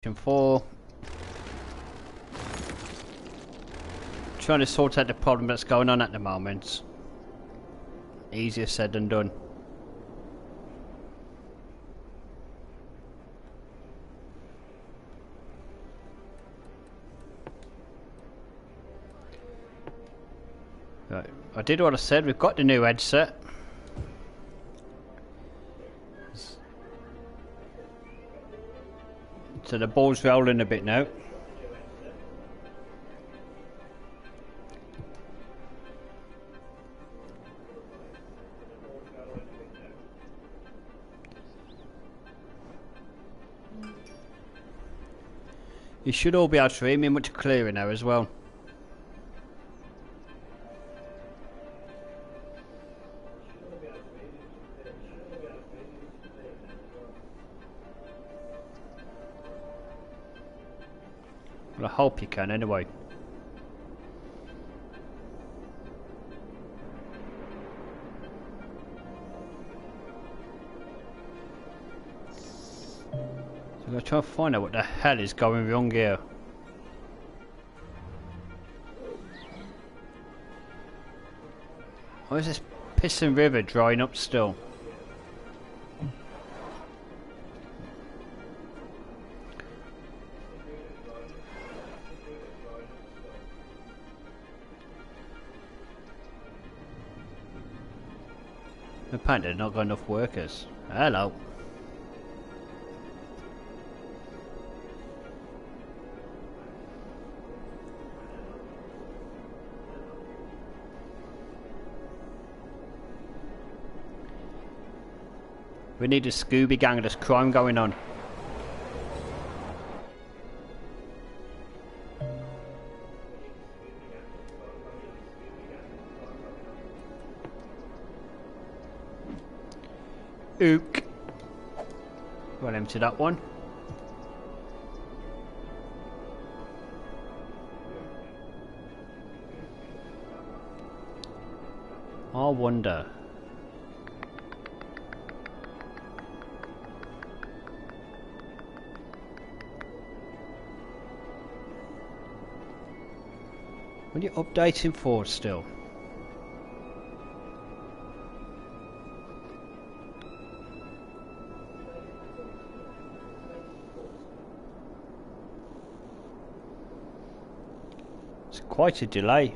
ps4. Trying to sort out the problem that's going on at the moment. Easier said than done. Right, I did what I said. We've got the new headset. So the ball's rolling a bit now. You should all be able to hear me much clearer now as well. Well, I hope you can anyway. So I'm going to try and find out what the hell is going wrong here. Why is this pissing river drying up still? Apparently they've not got enough workers. Hello. We need a Scooby gang, there's crime going on. Ook. Well, empty that one. I wonder. What are you updating for still? It's quite a delay.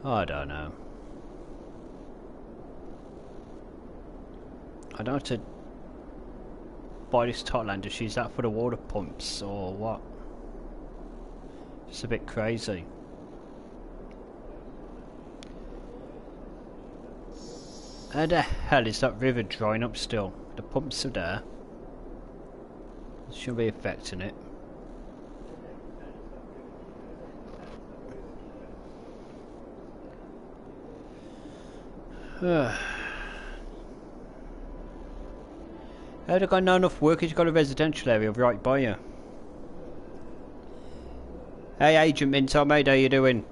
I don't know. I don't have to buy this Totland to use that for the water pumps or what. It's a bit crazy. How the hell is that river drying up still? The pumps are there. It shouldn't be affecting it. How they got not enough workers? You've got a residential area right by you. Hey Agent Minto, mate, how you doing?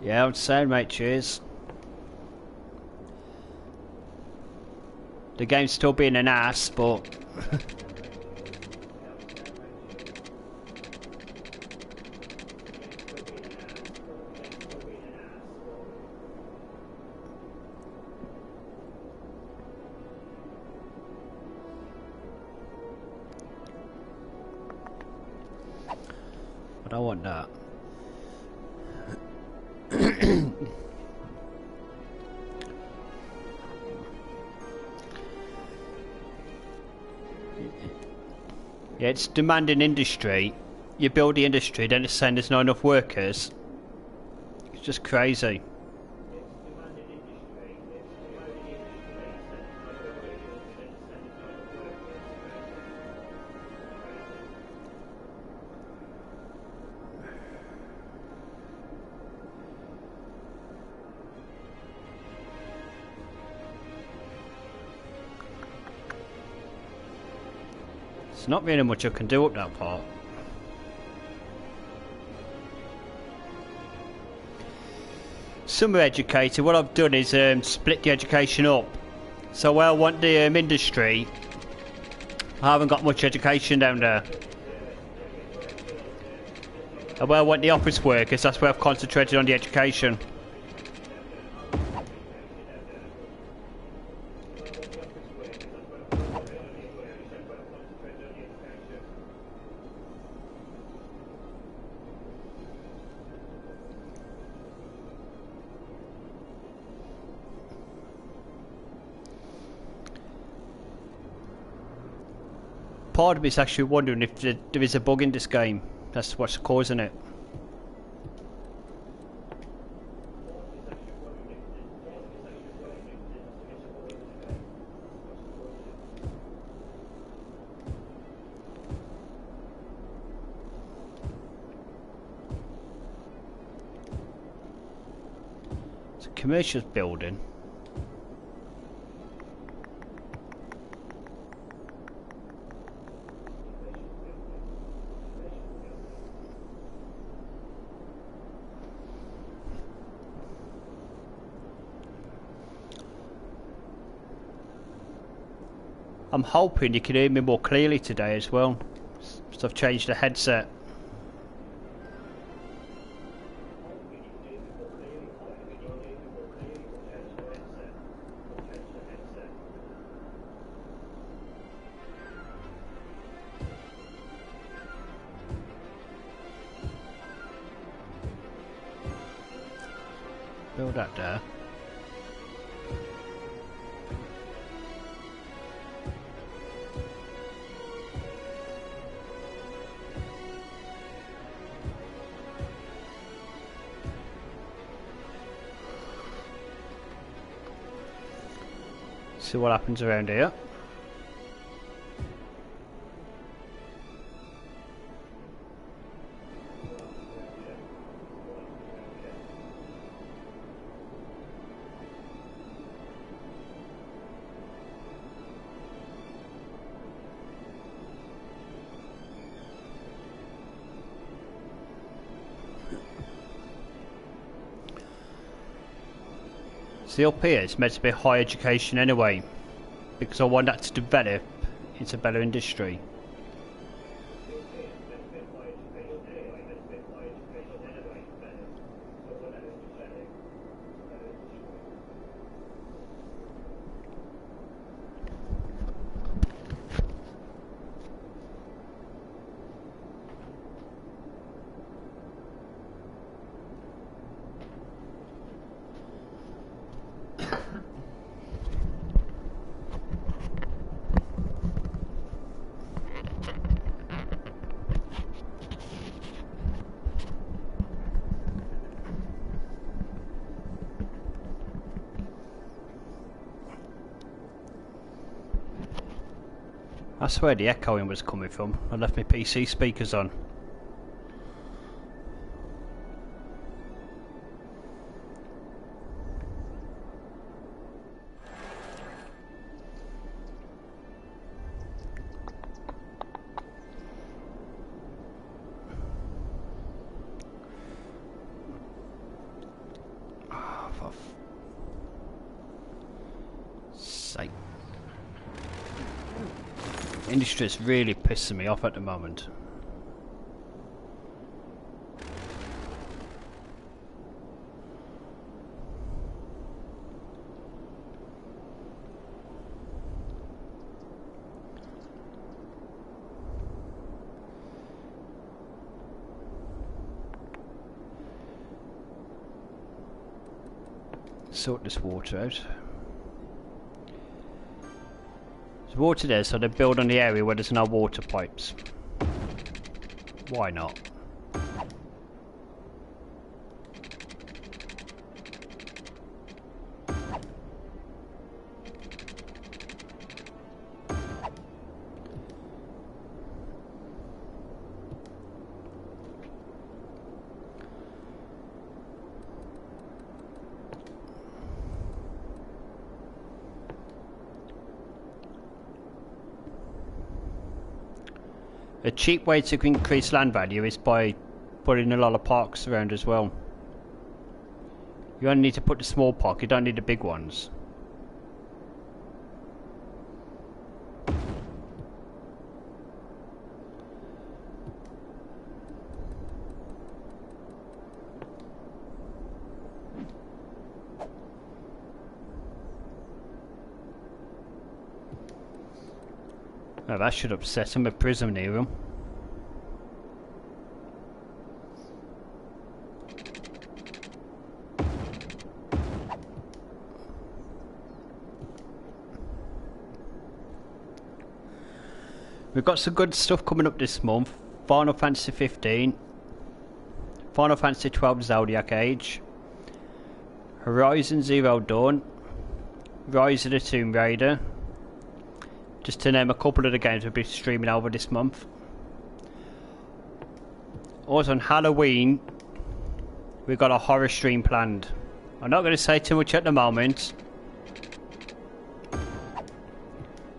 Yeah, I'm saying, mate, cheers. The game's still being an ass, but I don't want that. Yeah, it's demanding industry. You build the industry, then it's saying there's not enough workers. It's just crazy. There's not really much I can do up that part. Summer educator, what I've done is split the education up. So where I want the industry, I haven't got much education down there. And where I want the office workers, that's where I've concentrated on the education. Part of me is actually wondering if there is a bug in this game. That's what's causing it. It's a commercial building. I'm hoping you can hear me more clearly today as well. So I've changed the headset. Build that there. See what happens around here. See up here, it's meant to be high education anyway, because I want that to develop into a better industry. That's where the echoing was coming from. I left my PC speakers on. Oh, for sake. Industry is really pissing me off at the moment. Sort this water out. There's water there, so they build on the area where there's no water pipes. Why not? A cheap way to increase land value is by putting a lot of parks around as well. You only need to put the small park, you don't need the big ones. Oh, that should upset him, a prism near him. We've got some good stuff coming up this month. Final Fantasy 15, Final Fantasy 12 Zodiac Age, Horizon Zero Dawn, Rise of the Tomb Raider, just to name a couple of the games we'll be streaming over this month. Also on Halloween, we've got a horror stream planned. I'm not going to say too much at the moment,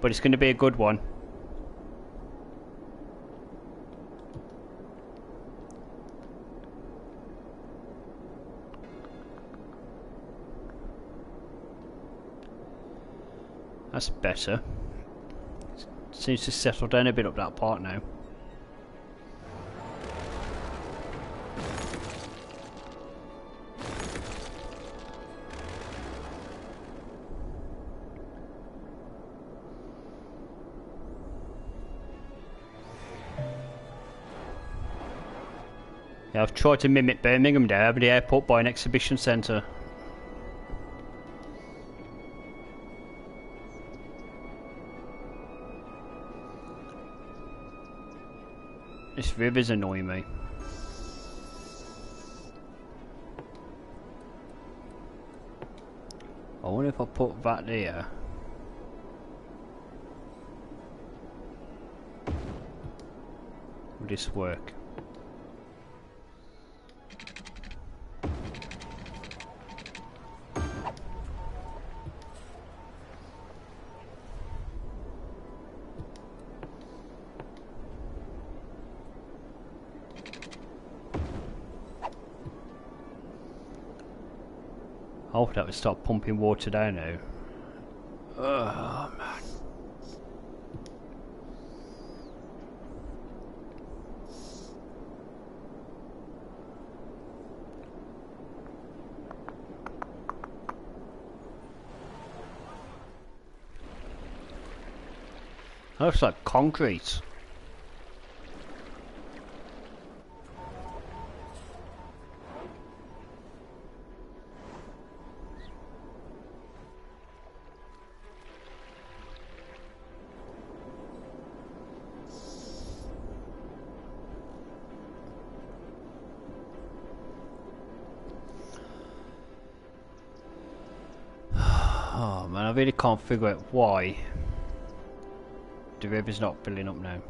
but it's going to be a good one. That's better. Seems to settle down a bit up that part now. Yeah, I've tried to mimic Birmingham there, having the airport by an exhibition centre. This river's annoying me. I wonder if I put that there. Will this work? I hope that would stop pumping water down now. Oh man. That looks like concrete. Oh man, I really can't figure out why the river's not filling up now.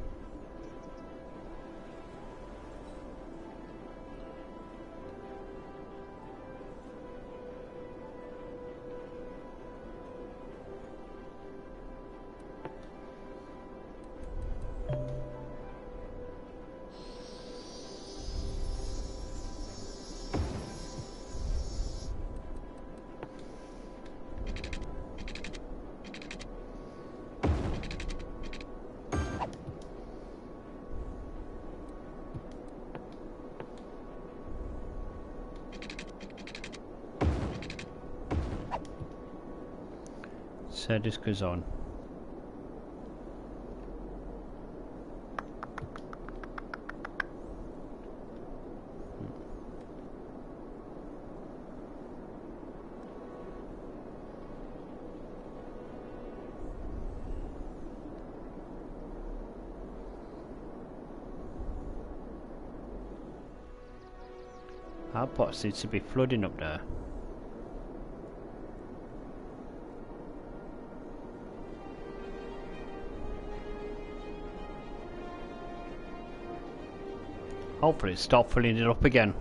So this goes on. Our pot seems to be flooding up there. Hopefully it stopped filling it up again.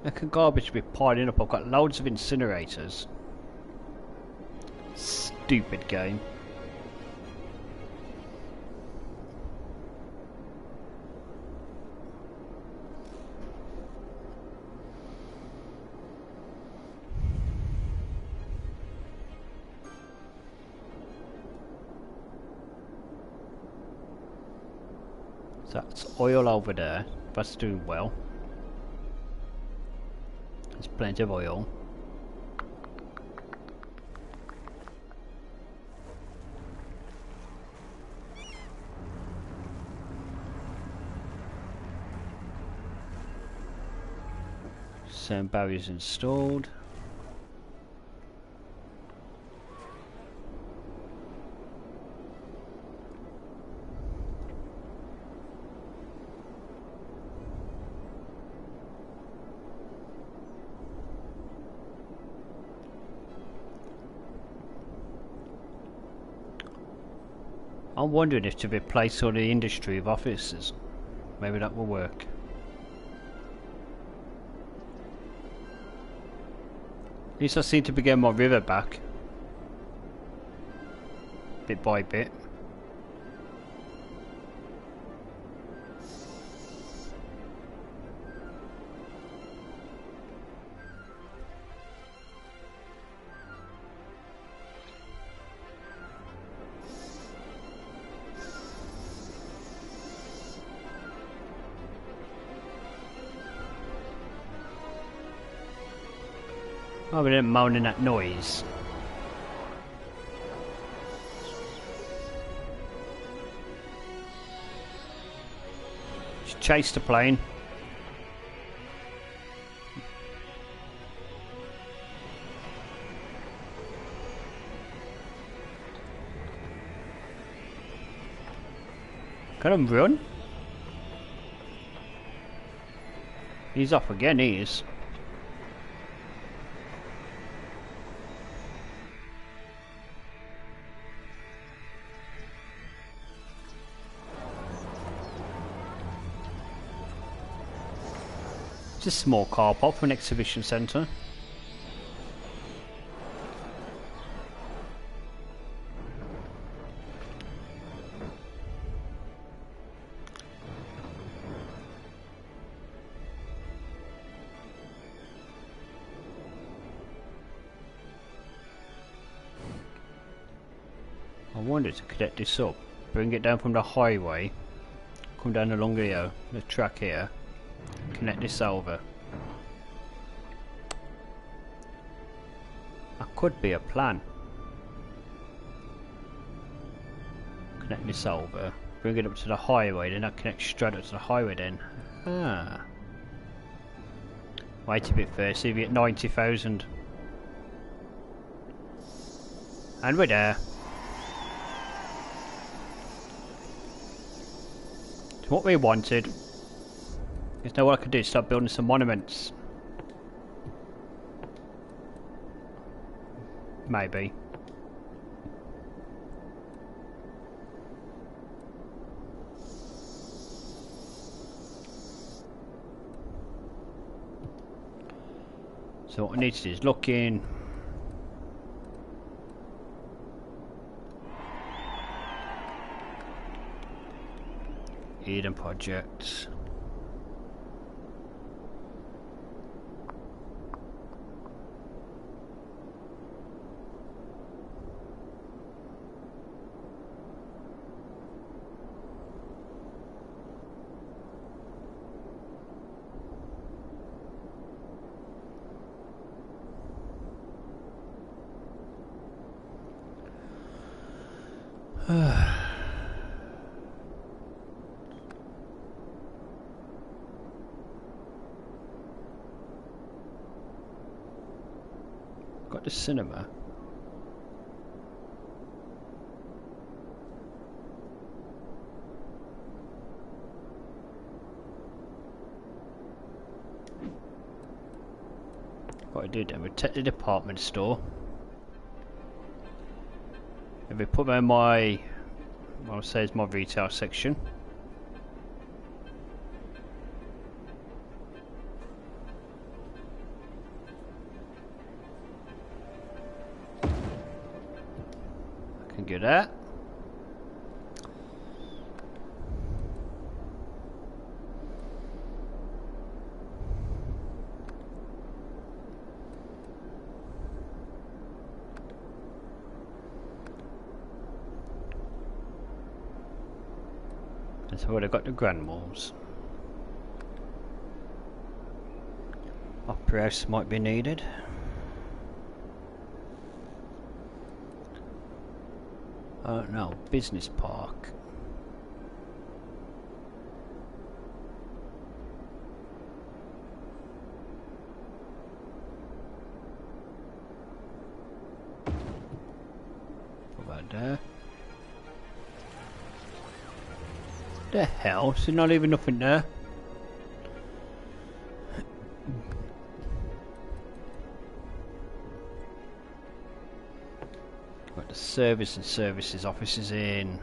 Like a garbage be piling up. I've got loads of incinerators. Stupid game. So that's oil over there. That's doing well. There's plenty of oil. Same barriers installed. I'm wondering if to replace all the industry with offices. Maybe that will work. At least I seem to be getting my river back. Bit by bit. Oh, we didn't moaning that noise. Just chase the plane. Can him run? He's off again, he is. It's a small car park for an exhibition centre. I wanted to connect this up, bring it down from the highway, come down along here, the track here. Connect this over. That could be a plan. Connect this over, bring it up to the highway, then that connects straight up to the highway then. Ah. Wait a bit first, see if we get 90,000. And we're there. It's what we wanted. There's no what I can do, start building some monuments. Maybe. So what I need to do is look in. Eden projects. Got the cinema. What I did then, we take the department store. And we put them in my, what I'll say is my retail section. I can get that. So what I got the grand malls. Opera house might be needed. No, business park. What about there? The hell? There's not even nothing there. Got the service and services offices in.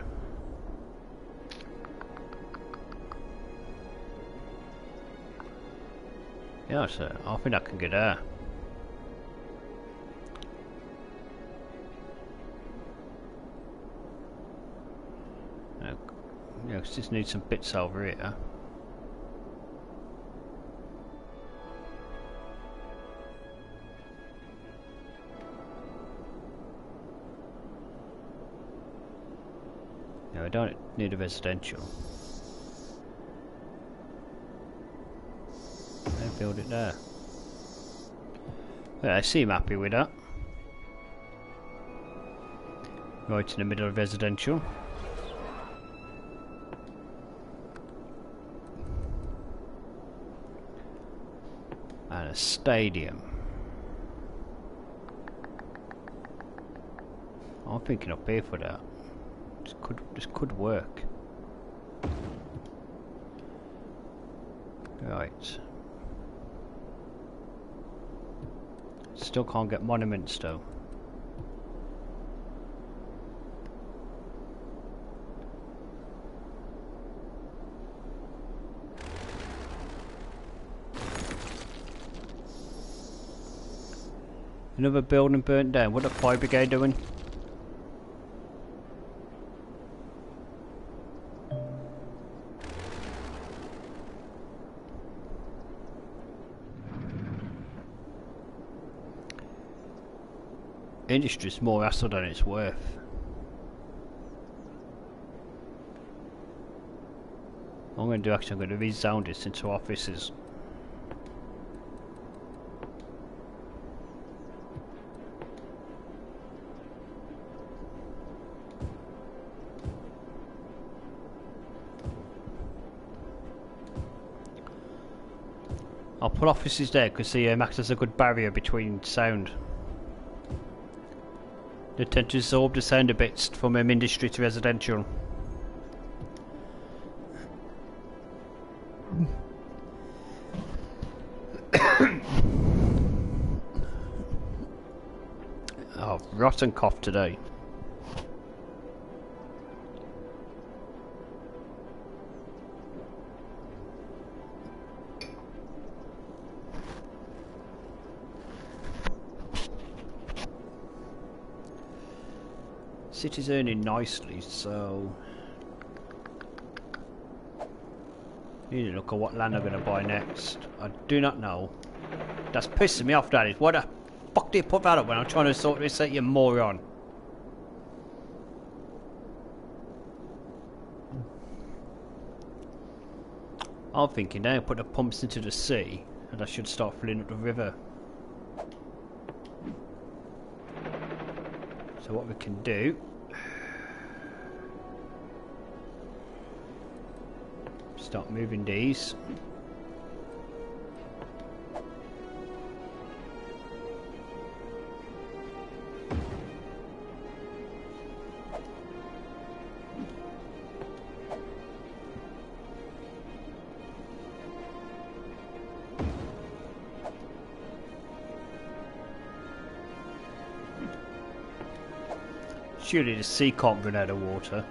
Yeah, so I think I can get there. Yeah, just need some bits over here. No, I don't need a residential. I'll build it there. Yeah, I seem happy with that. Right in the middle of residential. And a stadium. I'm thinking up here for that. This could work. Right. Still can't get monuments though. Another building burnt down. What the fire brigade doing? Industry's more hassle than it's worth. What I'm going to do actually, I'm going to rezone this into offices. I'll put offices there because the acts as a good barrier between sound. They tend to absorb the sound a bit from industry to residential. Oh, rotten cough today. City's earning nicely, so need to look at what land I'm going to buy next. I do not know. That's pissing me off, that is. Why the fuck do you put that up when I'm trying to sort this out, you moron? I'm thinking now put the pumps into the sea and I should start filling up the river. So what we can do, Start moving these. Surely the sea can't run out of water.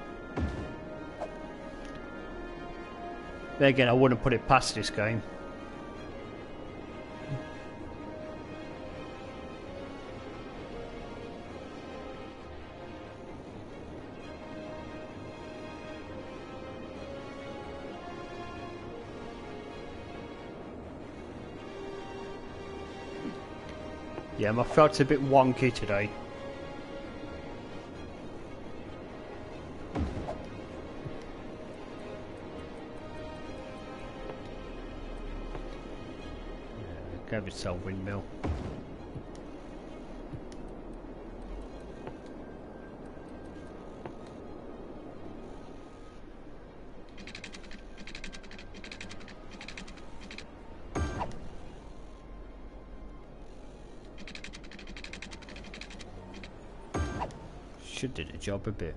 Then again, I wouldn't put it past this game. Yeah, my throat's a bit wonky today. Go with some windmill. Should do the job a bit.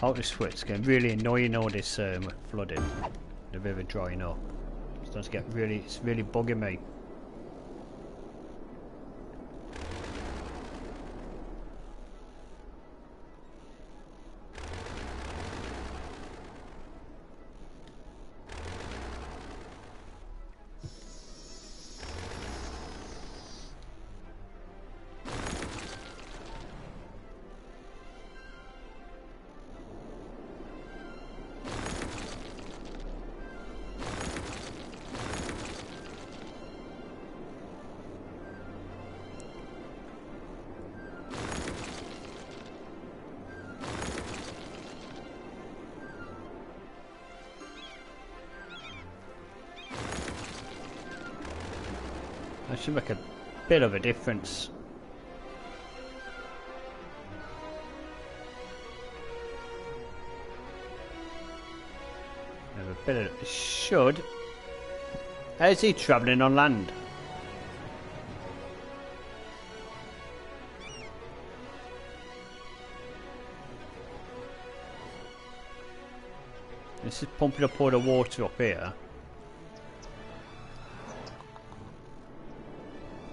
Hope this foot's getting really annoying, all this flooding. The river drying up. It's starting to get really, it's really bugging me. That should make a bit of a difference. Have a bit of, should. How's he travelling on land? This is pumping up all the water up here.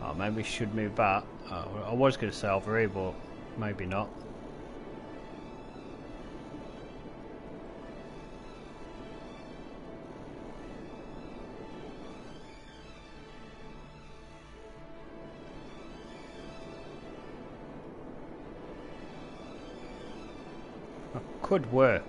Oh, maybe we should move back. I was going to say over here, but maybe not. That could work.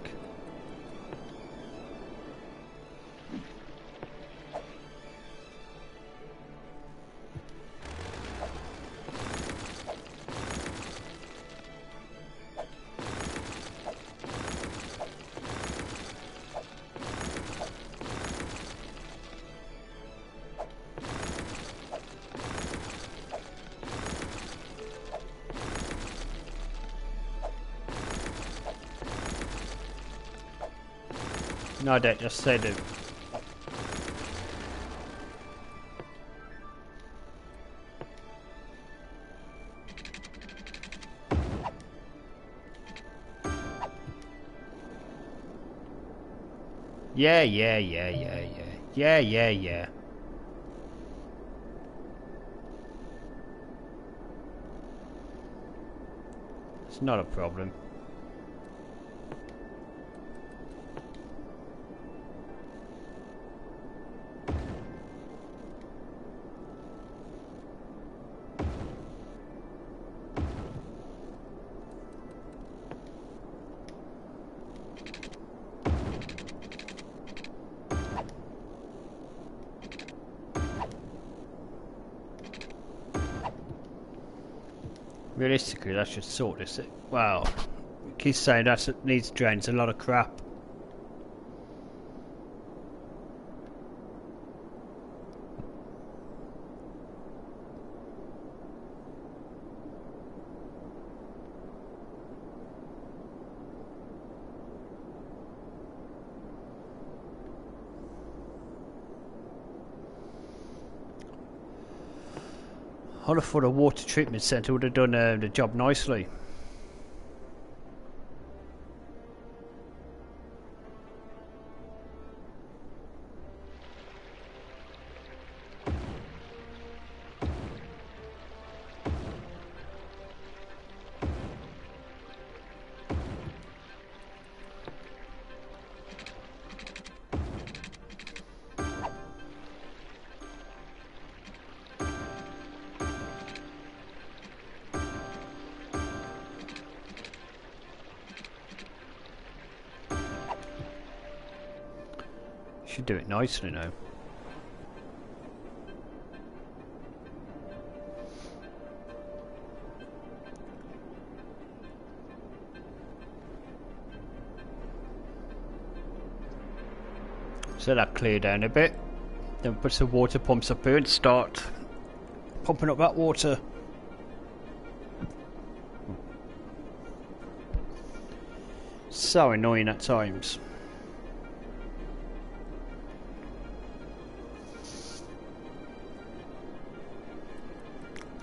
No, that just said it. Yeah. It's not a problem. Realistically, that should sort this. Wow, he's saying that needs drains a lot of crap. I'd have thought a water treatment centre would have done the job nicely. Should do it nicely now. So that clear down a bit. Then put some water pumps up here and start pumping up that water. So annoying at times.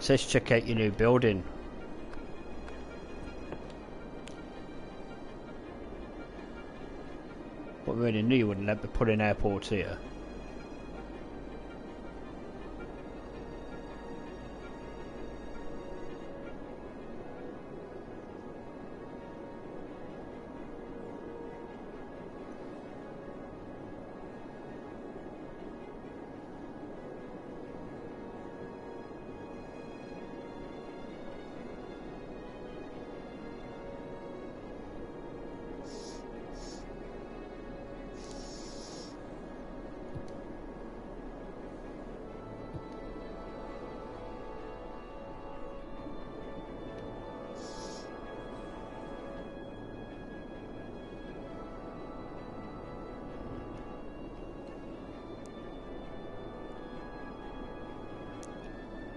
Says check out your new building. But we already knew you wouldn't let me put an airport here.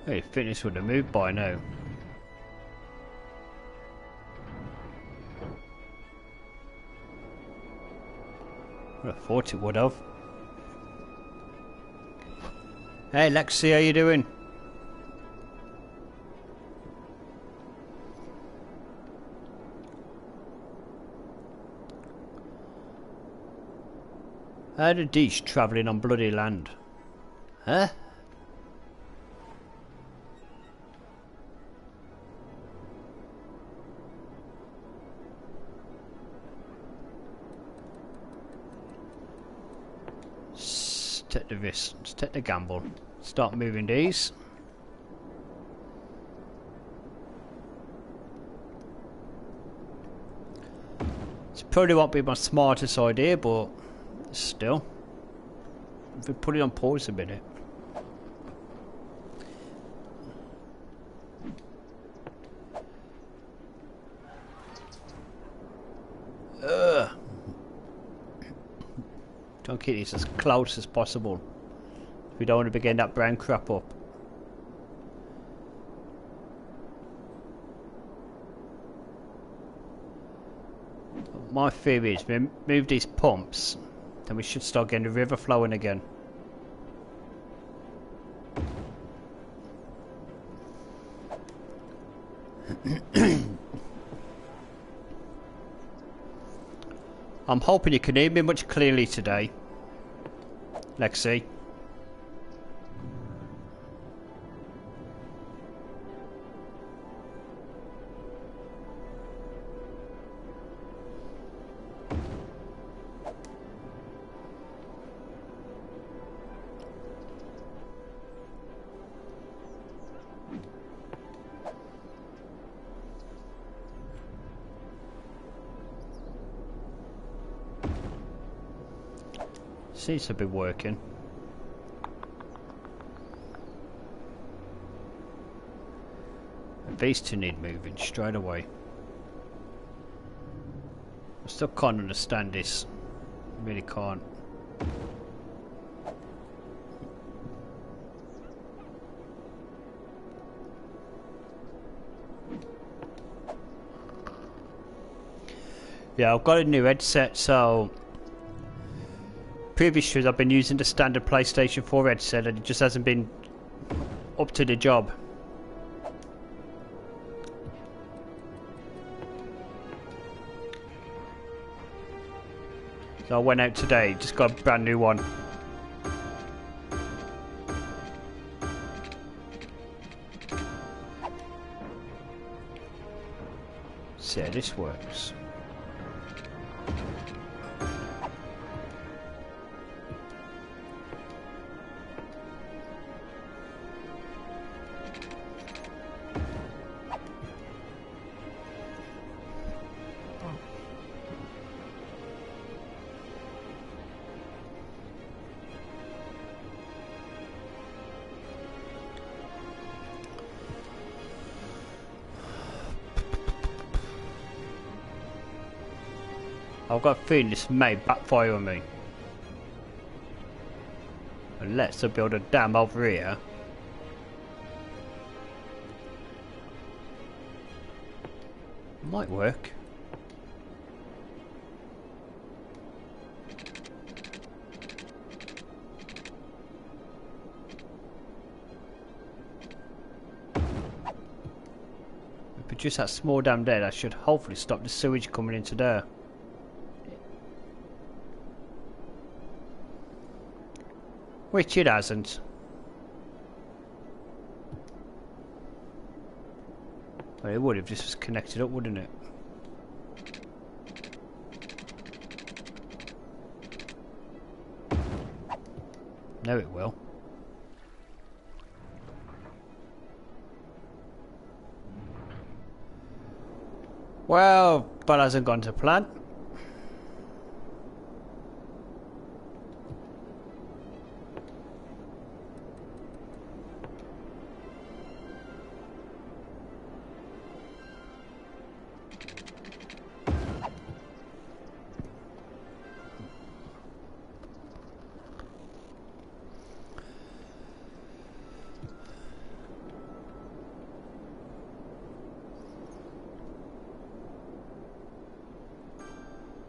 Hey, fitness would have moved by now. I thought it would have. Hey Lexi, how you doing? How the dish travelling on bloody land? Huh? Take the risk, let's take the gamble. Start moving these. This probably won't be my smartest idea, but still. If we put it on pause a minute. Ugh. Try and keep these as close as possible. We don't want to begin that brown crap up. My theory is we move these pumps, then we should start getting the river flowing again. I'm hoping you can hear me much clearly today, Lexi. Seems to be working. These two need moving straight away. I still can't understand this. I really can't. Yeah, I've got a new headset, so previous years I've been using the standard PlayStation 4 headset and it just hasn't been up to the job. So I went out today, just got a brand new one. See how this works. I've got a feeling this may backfire on me. Unless I build a dam over here. Might work. But just that small dam there, that should hopefully stop the sewage coming into there. Which it hasn't. Well, it would if this was connected up, wouldn't it? No, it will. Well, that hasn't gone to plan.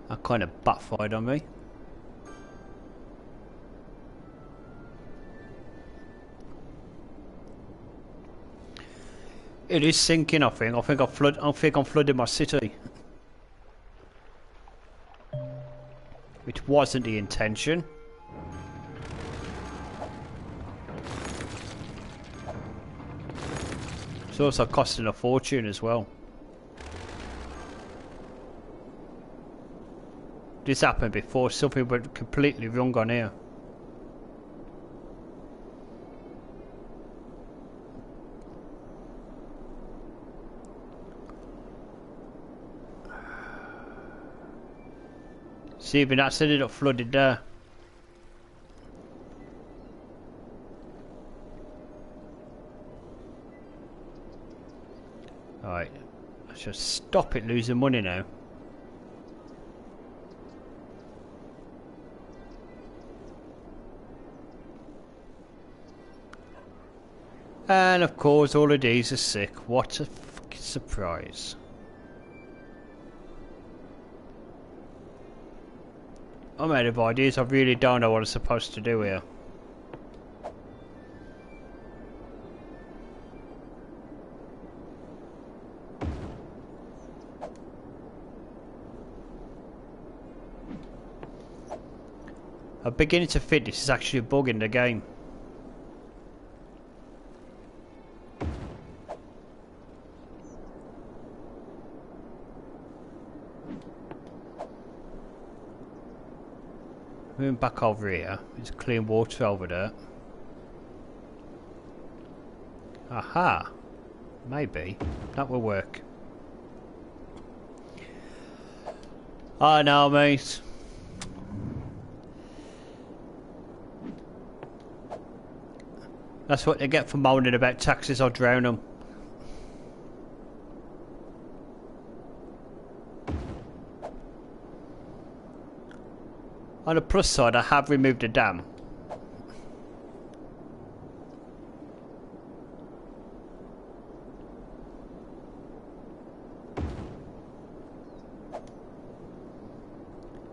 That kind of backfired on me. It is sinking, I think. I think I'm flooding my city. Which wasn't the intention. It's also costing a fortune as well. This happened before, something went completely wrong on here. See, even that's ended up flooded there. Alright, I should stop it losing money now. And of course all of these are sick. What a fucking surprise. I'm out of ideas. I really don't know what I'm supposed to do here. I'm beginning to think this is actually a bug in the game. Moving back over here, there's clean water over there. Aha! Maybe that will work. I know, mate. That's what they get for moaning about taxes. I'll drown them. On the plus side, I have removed a dam.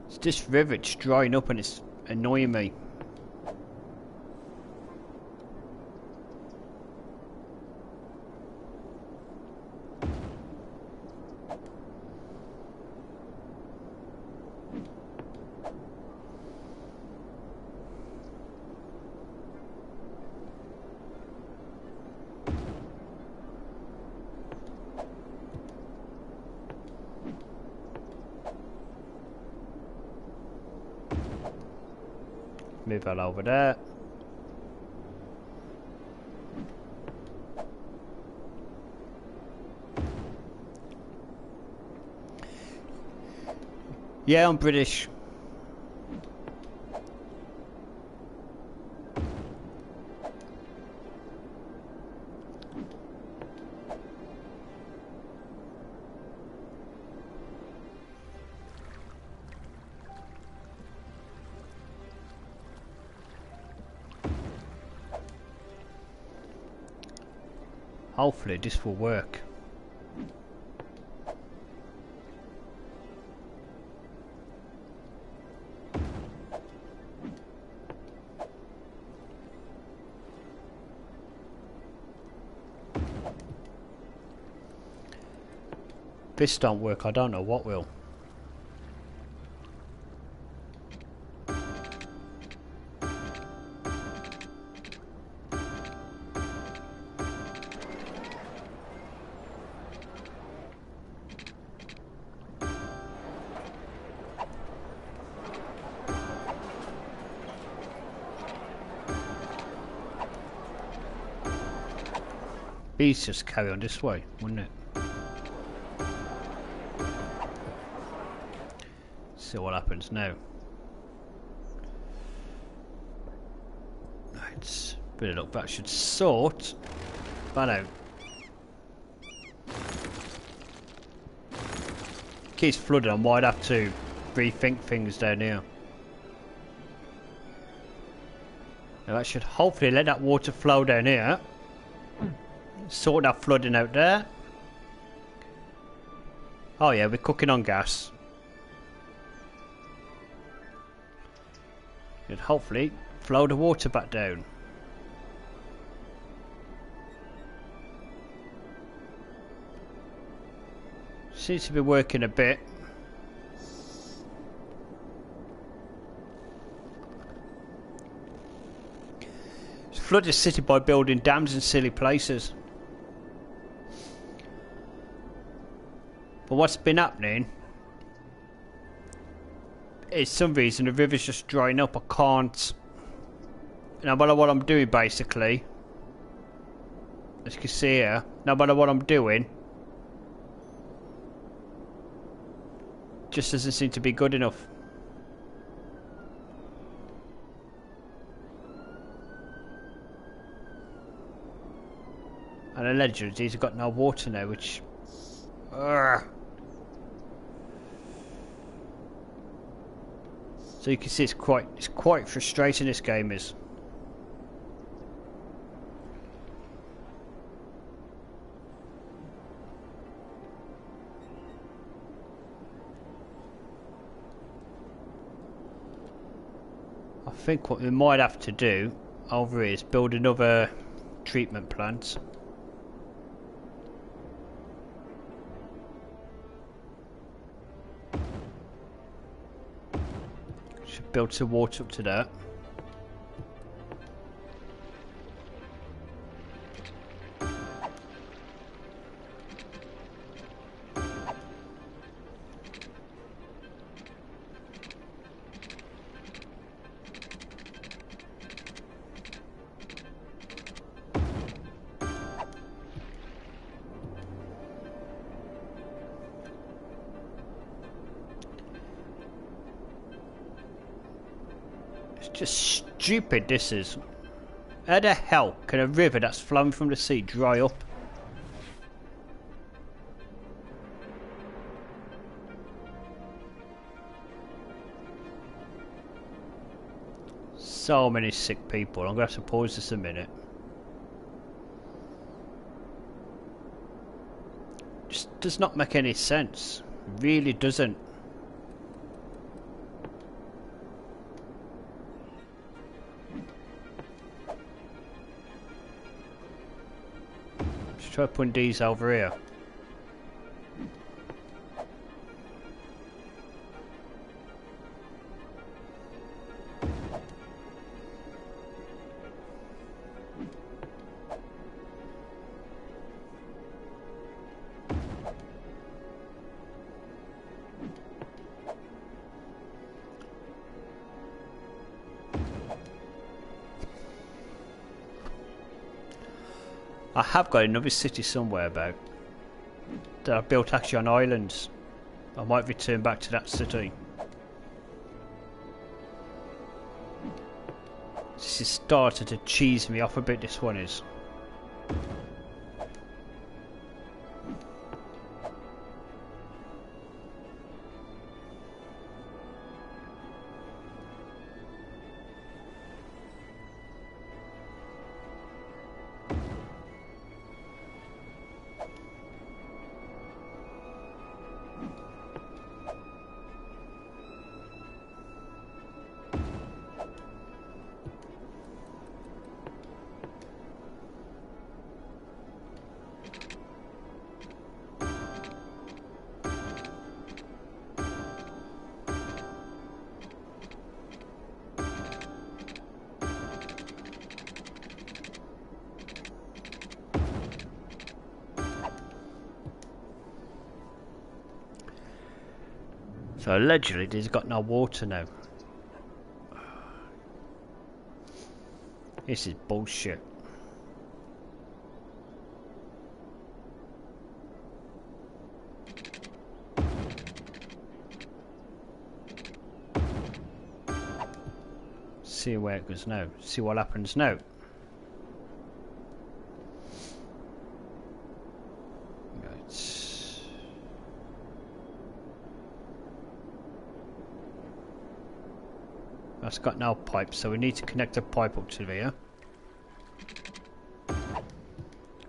It's this river, it's drying up and it's annoying me. Move that over there. Yeah, I'm British. Hopefully this will work. If this don't work, I don't know what will. Bees just carry on this way, wouldn't it? See what happens now. Right, bit of luck, that should sort that out. Keeps flooding, I might have to rethink things down here. Now that should hopefully let that water flow down here. Sort that flooding out there. Oh yeah, we're cooking on gas. Should hopefully flow the water back down. Seems to be working a bit. Flood the city by building dams in silly places. But what's been happening is some reason the river's just drying up. I can't. No matter what I'm doing, basically. As you can see here, no matter what I'm doing, just doesn't seem to be good enough. And allegedly he's got no water now, which... So you can see it's quite frustrating, this game is. I think what we might have to do over here is build another treatment plant. Should build some water up to that. Just stupid this is. How the hell can a river that's flowing from the sea dry up? So many sick people. I'm going to have to pause this a minute. Just does not make any sense. Really doesn't. Try putting these over here. I have got another city somewhere about that I built actually on islands. I might return back to that city. This is starting to cheese me off a bit, this one is. So allegedly he's got no water now. This is bullshit. See where it goes now. See what happens now. That's got no pipe, so we need to connect a pipe up to there.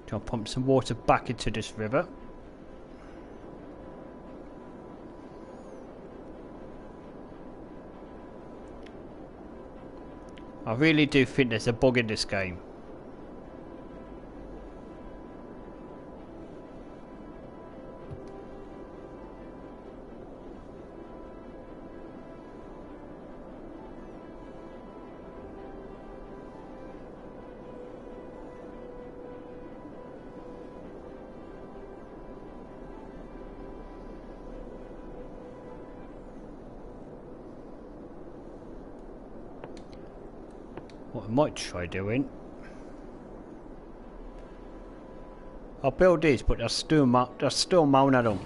To pump some water back into this river. I really do think there's a bug in this game. What I might try doing, I'll build these, but they're still mounted at them.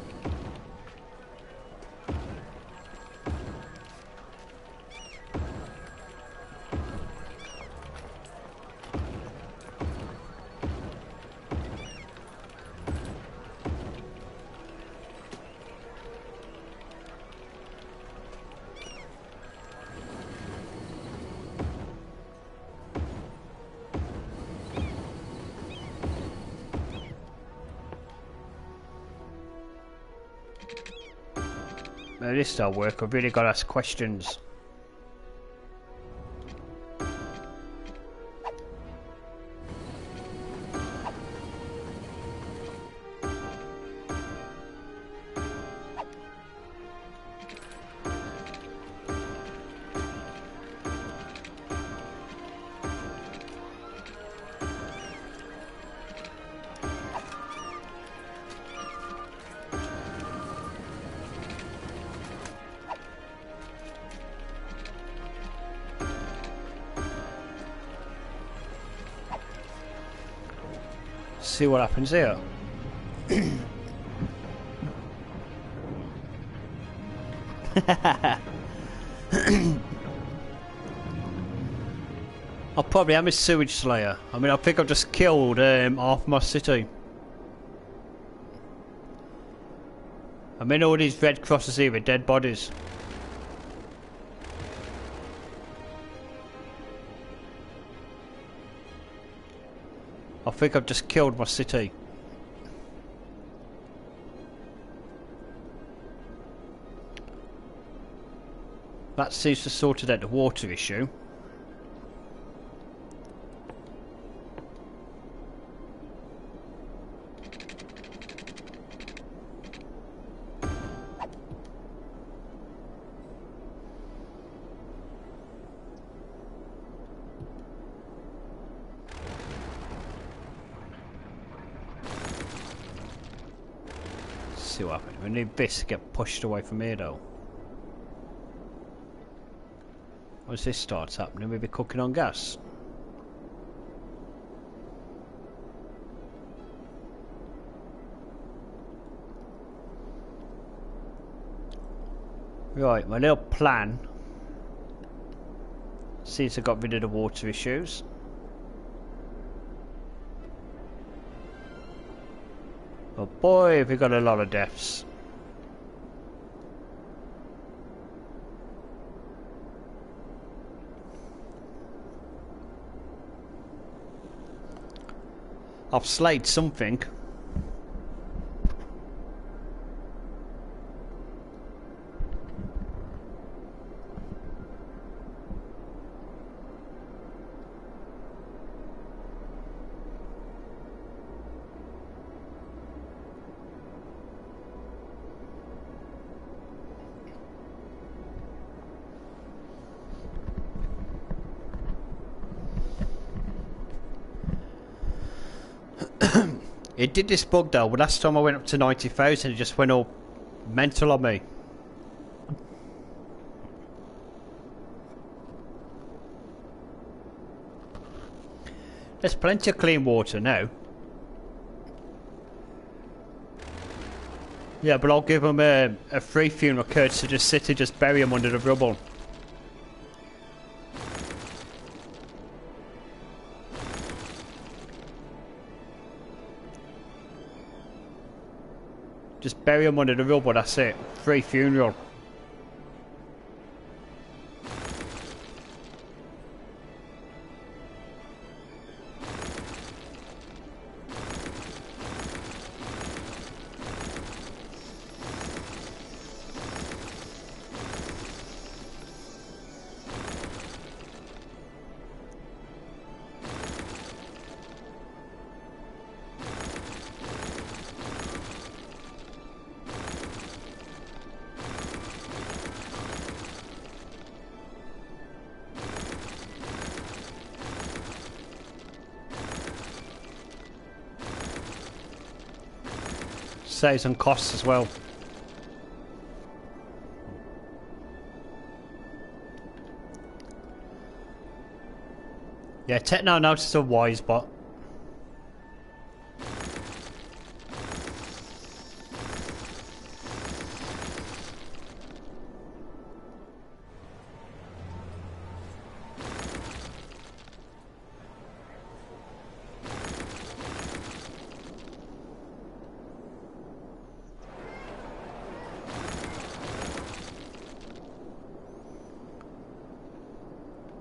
Now this don't work, I've really got to ask questions. See what happens here. I probably am a sewage slayer. I mean, I think I've just killed half my city. I mean, all these red crosses here are dead bodies. I think I've just killed my city. That seems to sort out the water issue. See what happens. We need this to get pushed away from here though. Once this starts happening, we'll be cooking on gas. Right, my little plan seems to have got rid of the water issues. Oh boy, have we got a lot of deaths. I've slayed something. It did this bug though, but last time I went up to 90,000 it just went all mental on me. There's plenty of clean water now. Yeah, but I'll give them a free funeral courtesy to just sit and just bury them under the rubble. Just bury them under the rubble, that's it. Free funeral. Saves on costs as well. Yeah, Techno notice a wise bot.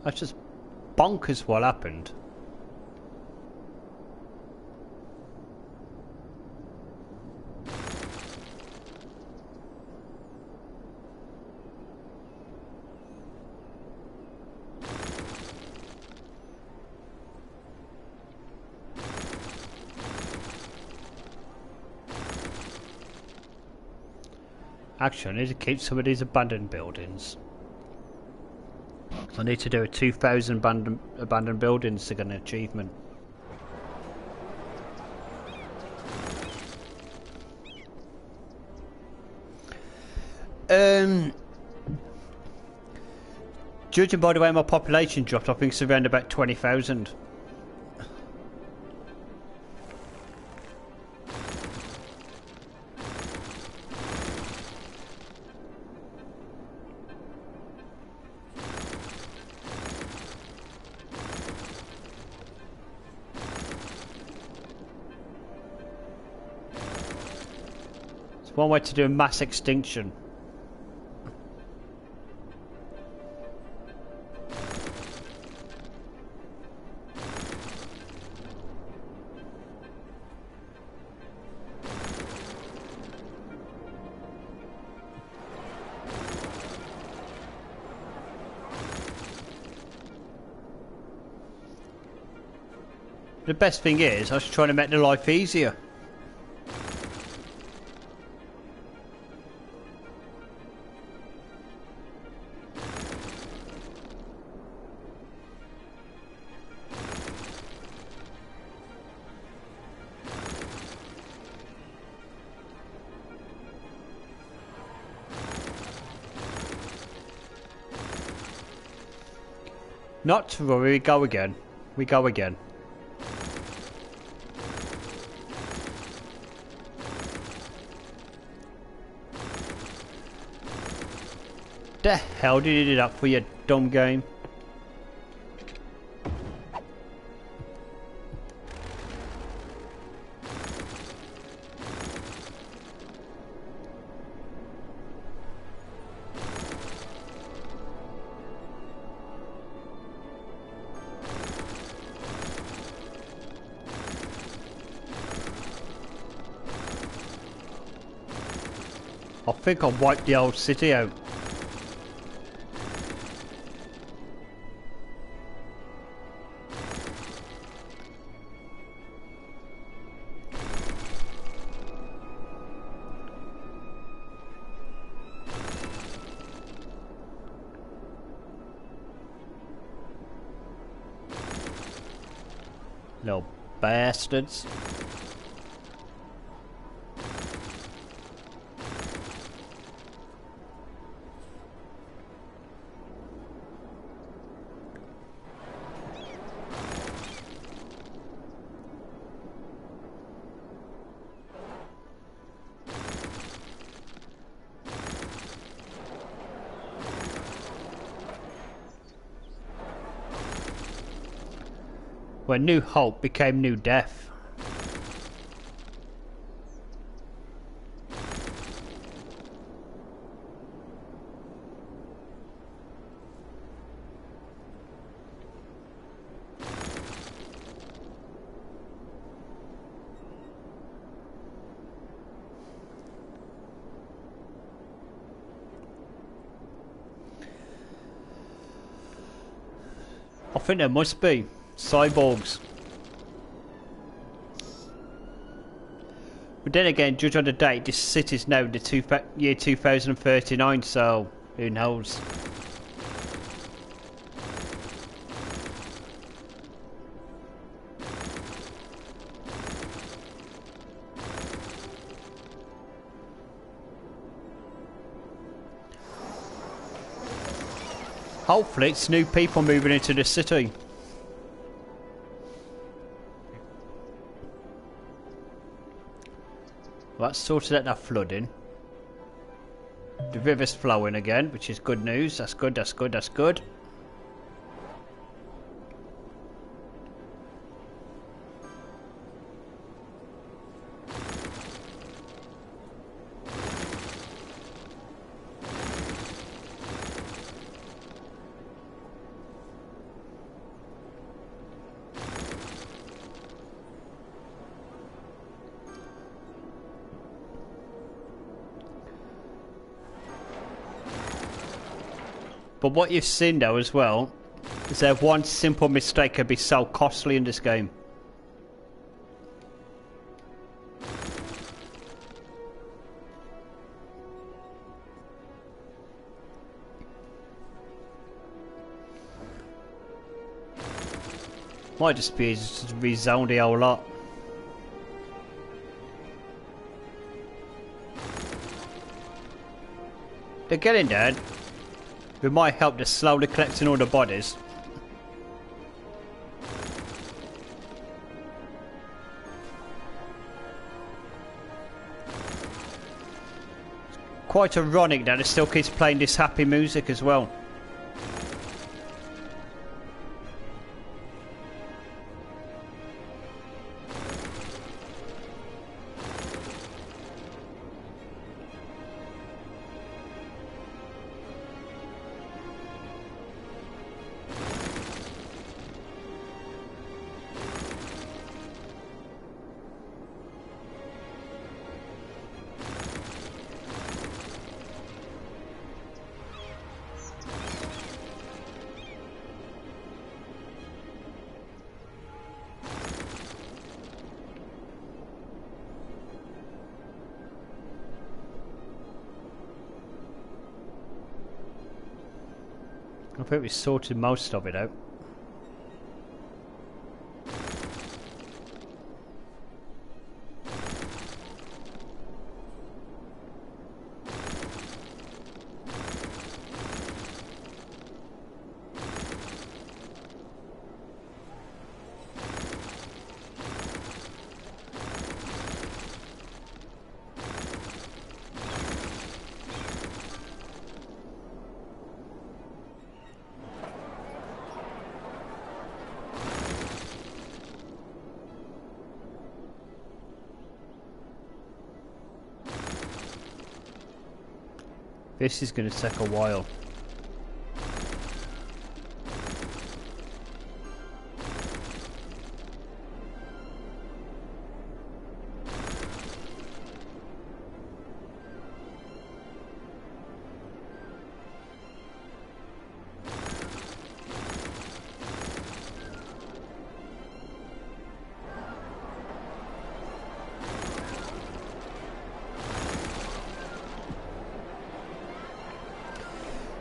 That's just bonkers what happened. Actually, I need to keep some of these abandoned buildings. I need to do a 2,000 abandoned buildings to get an achievement. Judging by the way my population dropped, I think it's around about 20,000. One way to do a mass extinction. The best thing is, I was trying to make the life easier. Not to worry, we go again. We go again. The hell did you do that for, you dumb game? I think I wiped the old city out. Little bastards. When New Hope became New Death. I think there must be cyborgs. But then again, judge on the date, this city's now the year 2039, so who knows? Hopefully it's new people moving into the city. Well, that's sorted out that flooding. The river's flowing again, which is good news. That's good, that's good, that's good. But what you've seen though as well is that one simple mistake can be so costly in this game. Might just be just rezoned the whole lot. They're getting dead. We might help to slowly collecting all the bodies. Quite ironic that it still keeps playing this happy music as well. I think we sorted most of it out. This is going to take a while.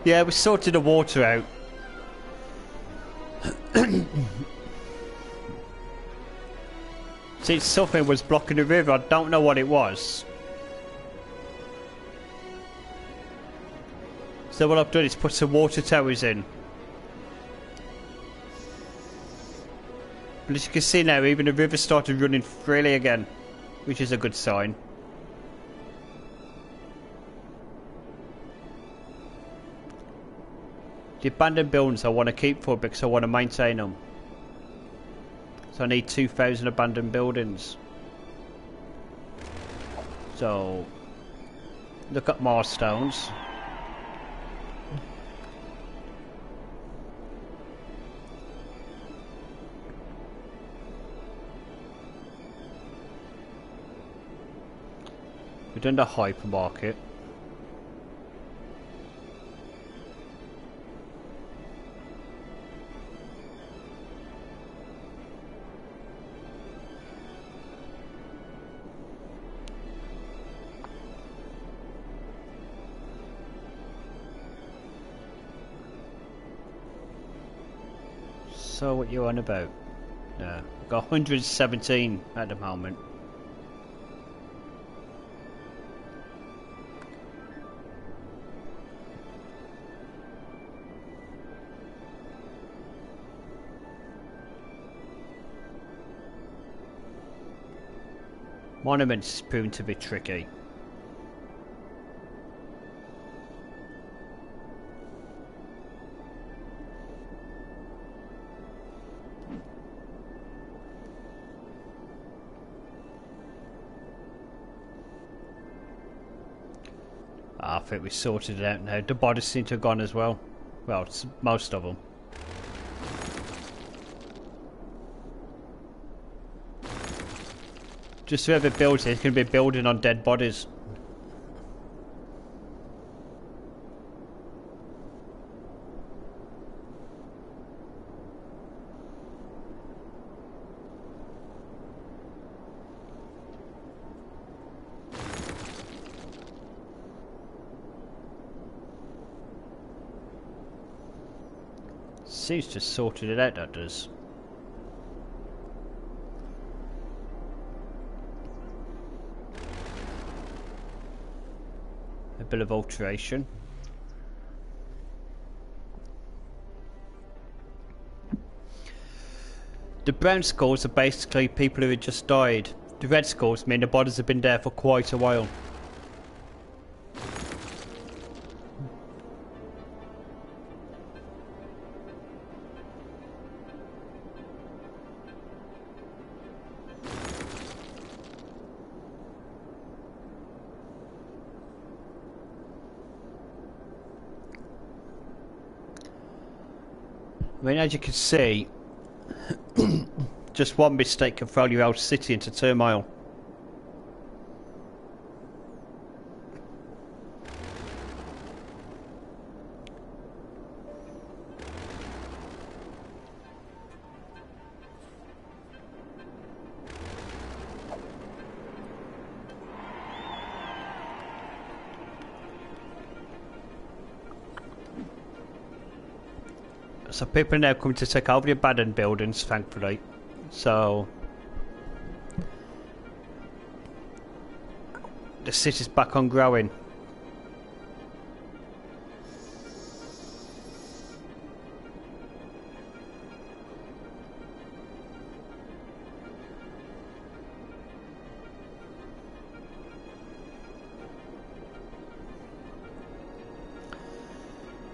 Yeah, we sorted the water out. See, something was blocking the river. I don't know what it was. So what I've done is put some water towers in. But as you can see now, even the river started running freely again, which is a good sign. The abandoned buildings I want to keep for because I want to maintain them. So I need 2,000 abandoned buildings. So look at milestones. We've done the hypermarket. So what you on about? No, we've got 117 at the moment. Monuments is proven to be tricky. I think we sorted it out now. The bodies seem to have gone as well. Well, it's most of them. Just whoever builds it can be building on dead bodies. Seems to have sorted it out, that does. A bit of alteration. The brown skulls are basically people who had just died. The red skulls mean the bodies have been there for quite a while. I mean, as you can see, just one mistake can throw your whole city into turmoil. So people are now coming to take over the abandoned buildings, thankfully. So the city's back on growing.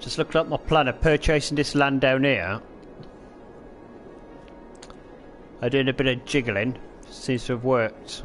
Just looking at my plan of purchasing this land down here. I'm doing a bit of jiggling. Seems to have worked.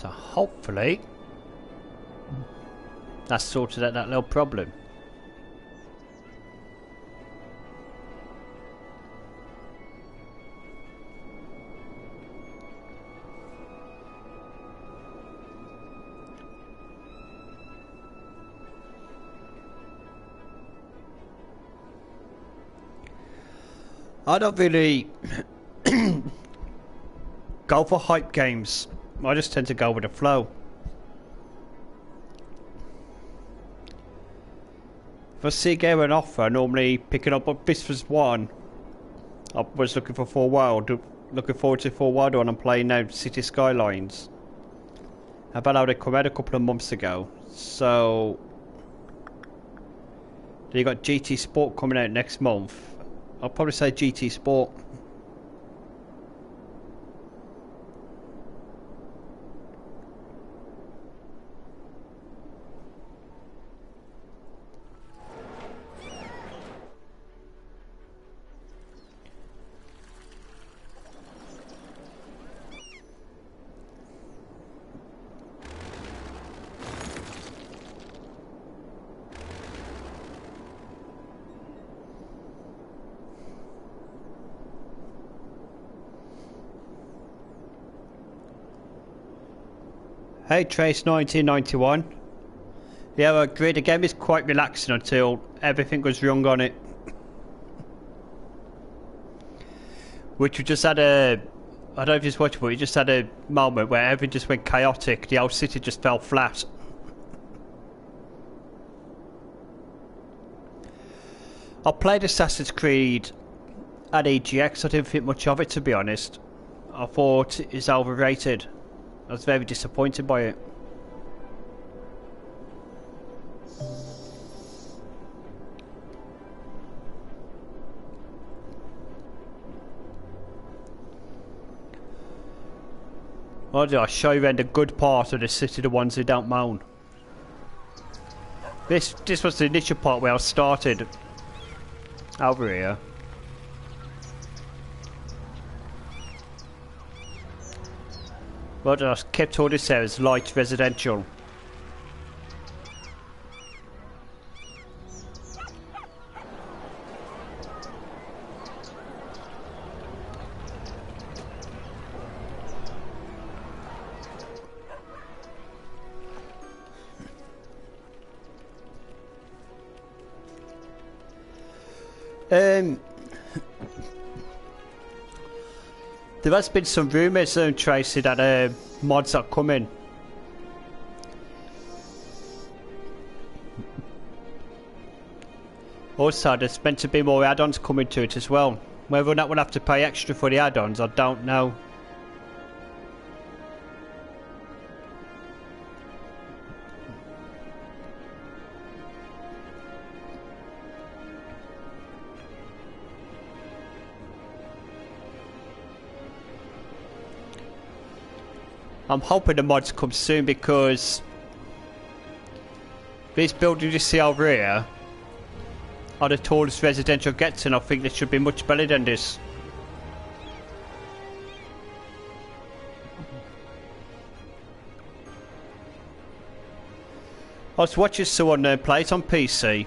So hopefully that's sorted out that little problem. I don't really go for hype games. I just tend to go with the flow. If I see a game on offer, I normally pick it up. But this was one I was looking for a while. Looking forward to for a while, and I'm playing now City Skylines. I found out it came out a couple of months ago. So then you got GT Sport coming out next month. I'll probably say GT Sport. Hey Trace 1991. Yeah, I agree. The game is quite relaxing until everything goes wrong on it. Which we just had a... I don't know if you just watched it, but we just had a moment where everything just went chaotic. The whole city just fell flat. I played Assassin's Creed at EGX. I didn't think much of it, to be honest. I thought it's overrated. I was very disappointed by it. Well, I'll show you then the good part of the city, the ones who don't moan. This was the initial part where I started over here. Well, I kept all this there as light residential. There has been some rumours, Tracy, that mods are coming. Also, there's meant to be more add-ons coming to it as well. Whether or not we'll have to pay extra for the add-ons, I don't know. I'm hoping the mods come soon because these buildings you see over here are the tallest residential gets, and I think they should be much better than this. I was watching someone play it on PC.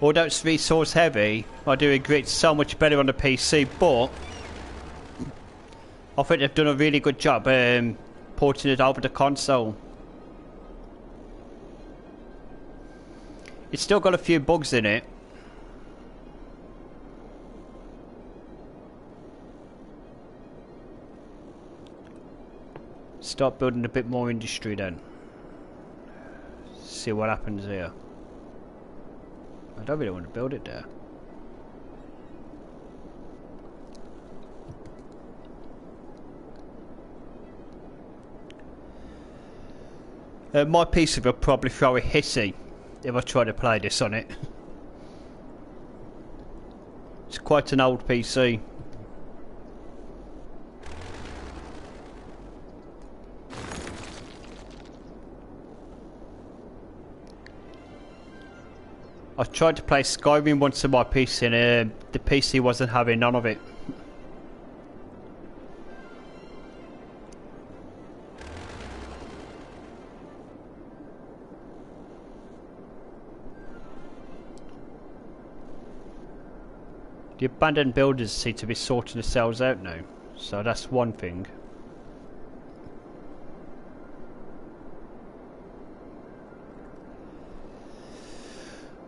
Although it's resource heavy, I do agree it's so much better on the PC, but I think they've done a really good job porting it over the console. It's still got a few bugs in it. Start building a bit more industry then. See what happens here. I don't really want to build it there. My PC will probably throw a hissy if I try to play this on it. It's quite an old PC. I tried to play Skyrim once on my PC and the PC wasn't having none of it. The abandoned builders seem to be sorting themselves out now, so that's one thing.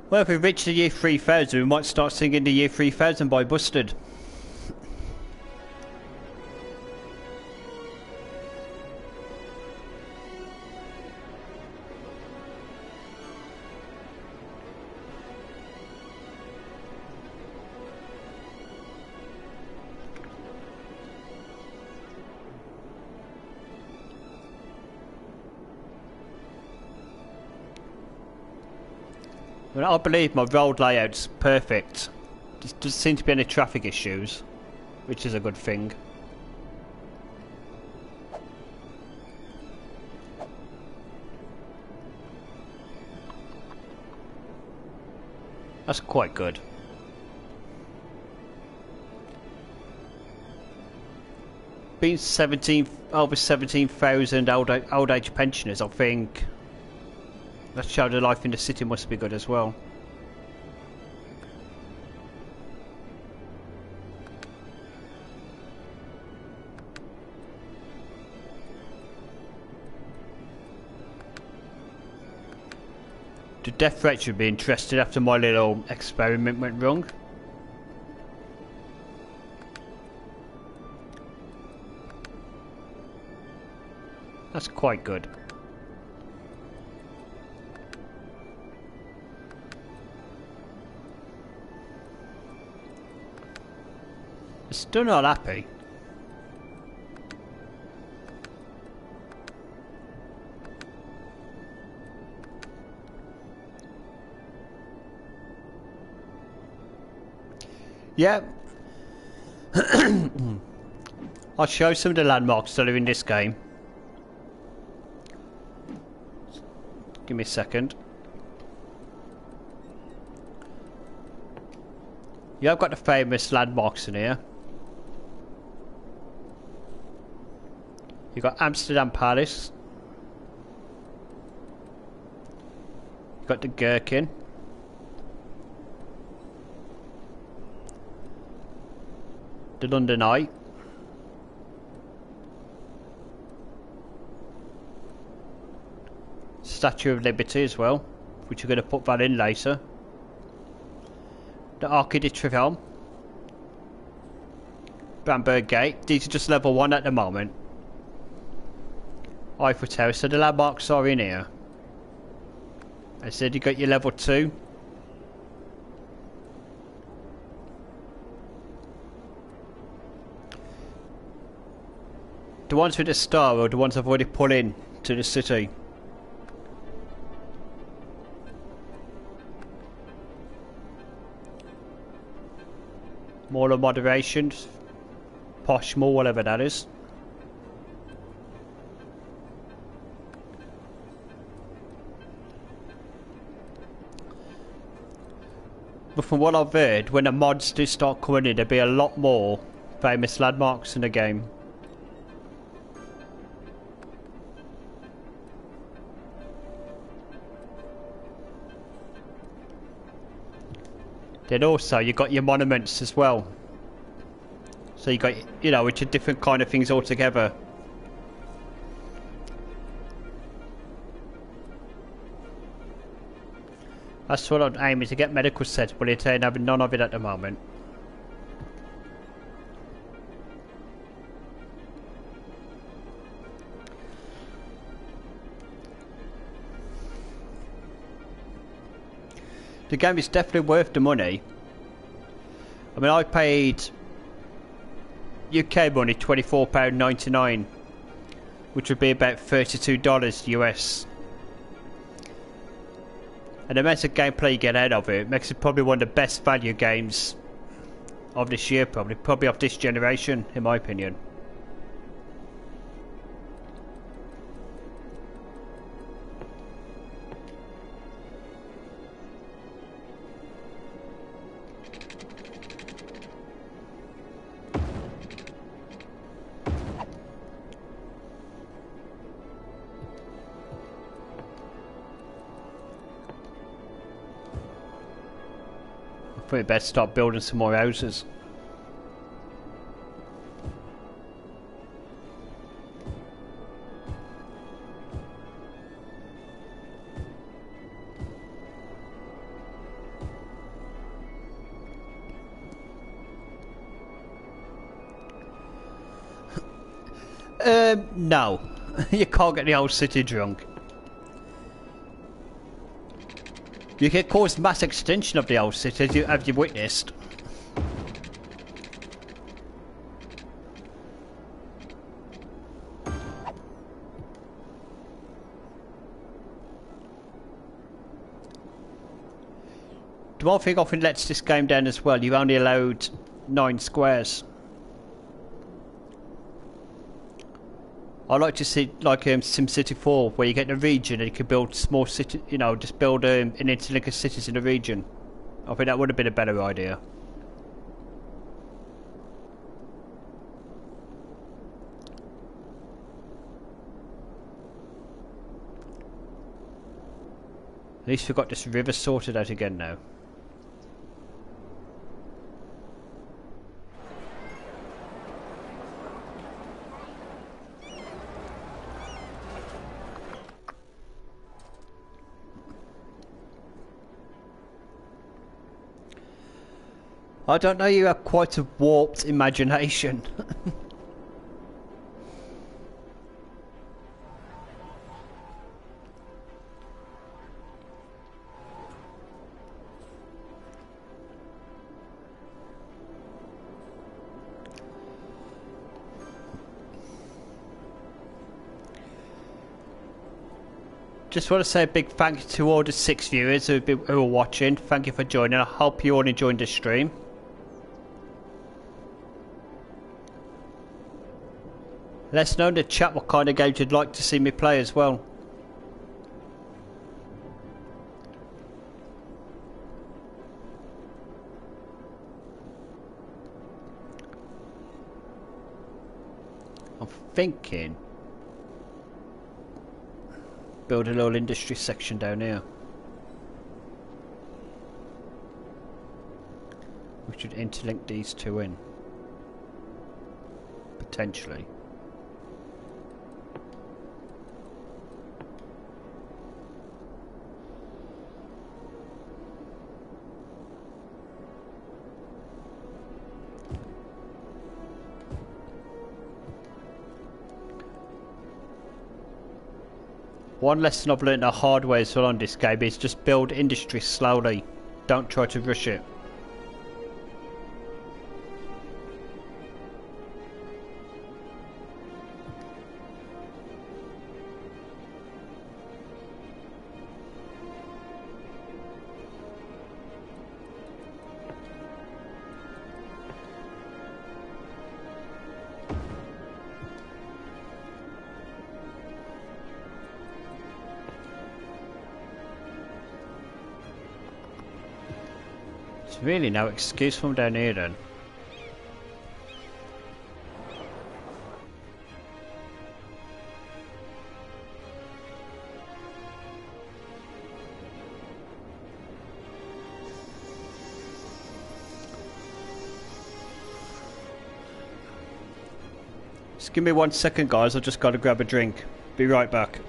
Well, if we reach the year 3000, we might start singing the year 3000 by Busted. Well, I believe my road layout's perfect. There doesn't seem to be any traffic issues, which is a good thing. That's quite good. Being over 17,000 old age pensioners, I think that shows the life in the city must be good as well. The death rate should be interested after my little experiment went wrong. That's quite good. Still not happy. Yeah. I'll show some of the landmarks that are in this game. Give me a second. Yeah, I've got the famous landmarks in here. You've got Amsterdam Palace. You've got the Gherkin. The London Eye. Statue of Liberty as well, which you're going to put that in later. The Arc de Triomphe. Bamberg Gate. These are just level 1 at the moment. Eiffel Tower, so the landmarks are in here. I said you got your level 2. The ones with the star are the ones I've already put in to the city. Mall of Moderation. Posh Mall, whatever that is. But from what I've heard, when the mods do start coming in, there'll be a lot more famous landmarks in the game. Then also you got your monuments as well. So you got, you know, which are different kind of things altogether. That's what I'm aiming to get medical sets, but it ain't having none of it at the moment. The game is definitely worth the money. I mean, I paid UK money £24.99, which would be about $32 US. And the amount of gameplay you get out of it makes it probably one of the best value games of this year, probably of this generation, in my opinion. we better start building some more houses. No. You can't get the whole city drunk. You can cause mass extinction of the whole city, have you witnessed? The one thing often lets this game down as well, you're only allowed 9 squares. I like to see like SimCity 4, where you get a region and you can build small city, you know, just build an interlink of cities in a region. I think that would have been a better idea. At least we've got this river sorted out again now. I don't know, you have quite a warped imagination. Just want to say a big thank you to all the 6 viewers who are watching. Thank you for joining. I hope you all enjoyed the stream. Let us know in the chat what kind of games you'd like to see me play as well. I'm thinking build a little industry section down here. We should interlink these two in. Potentially. One lesson I've learned the hard way as well on this game is just build industry slowly. Don't try to rush it. There's really no excuse from down here then. Just give me 1 second, guys. I've just got to grab a drink. Be right back.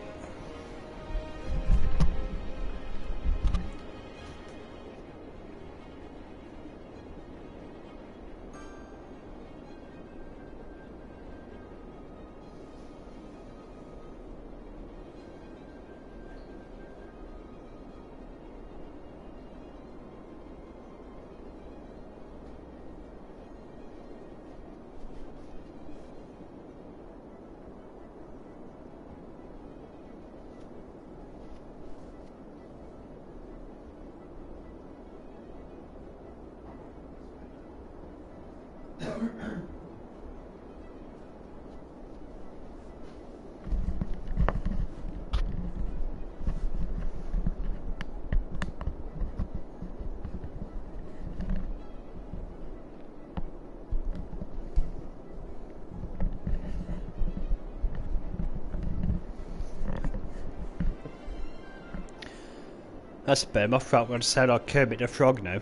That's better. My throat going to sound like Kermit the Frog now.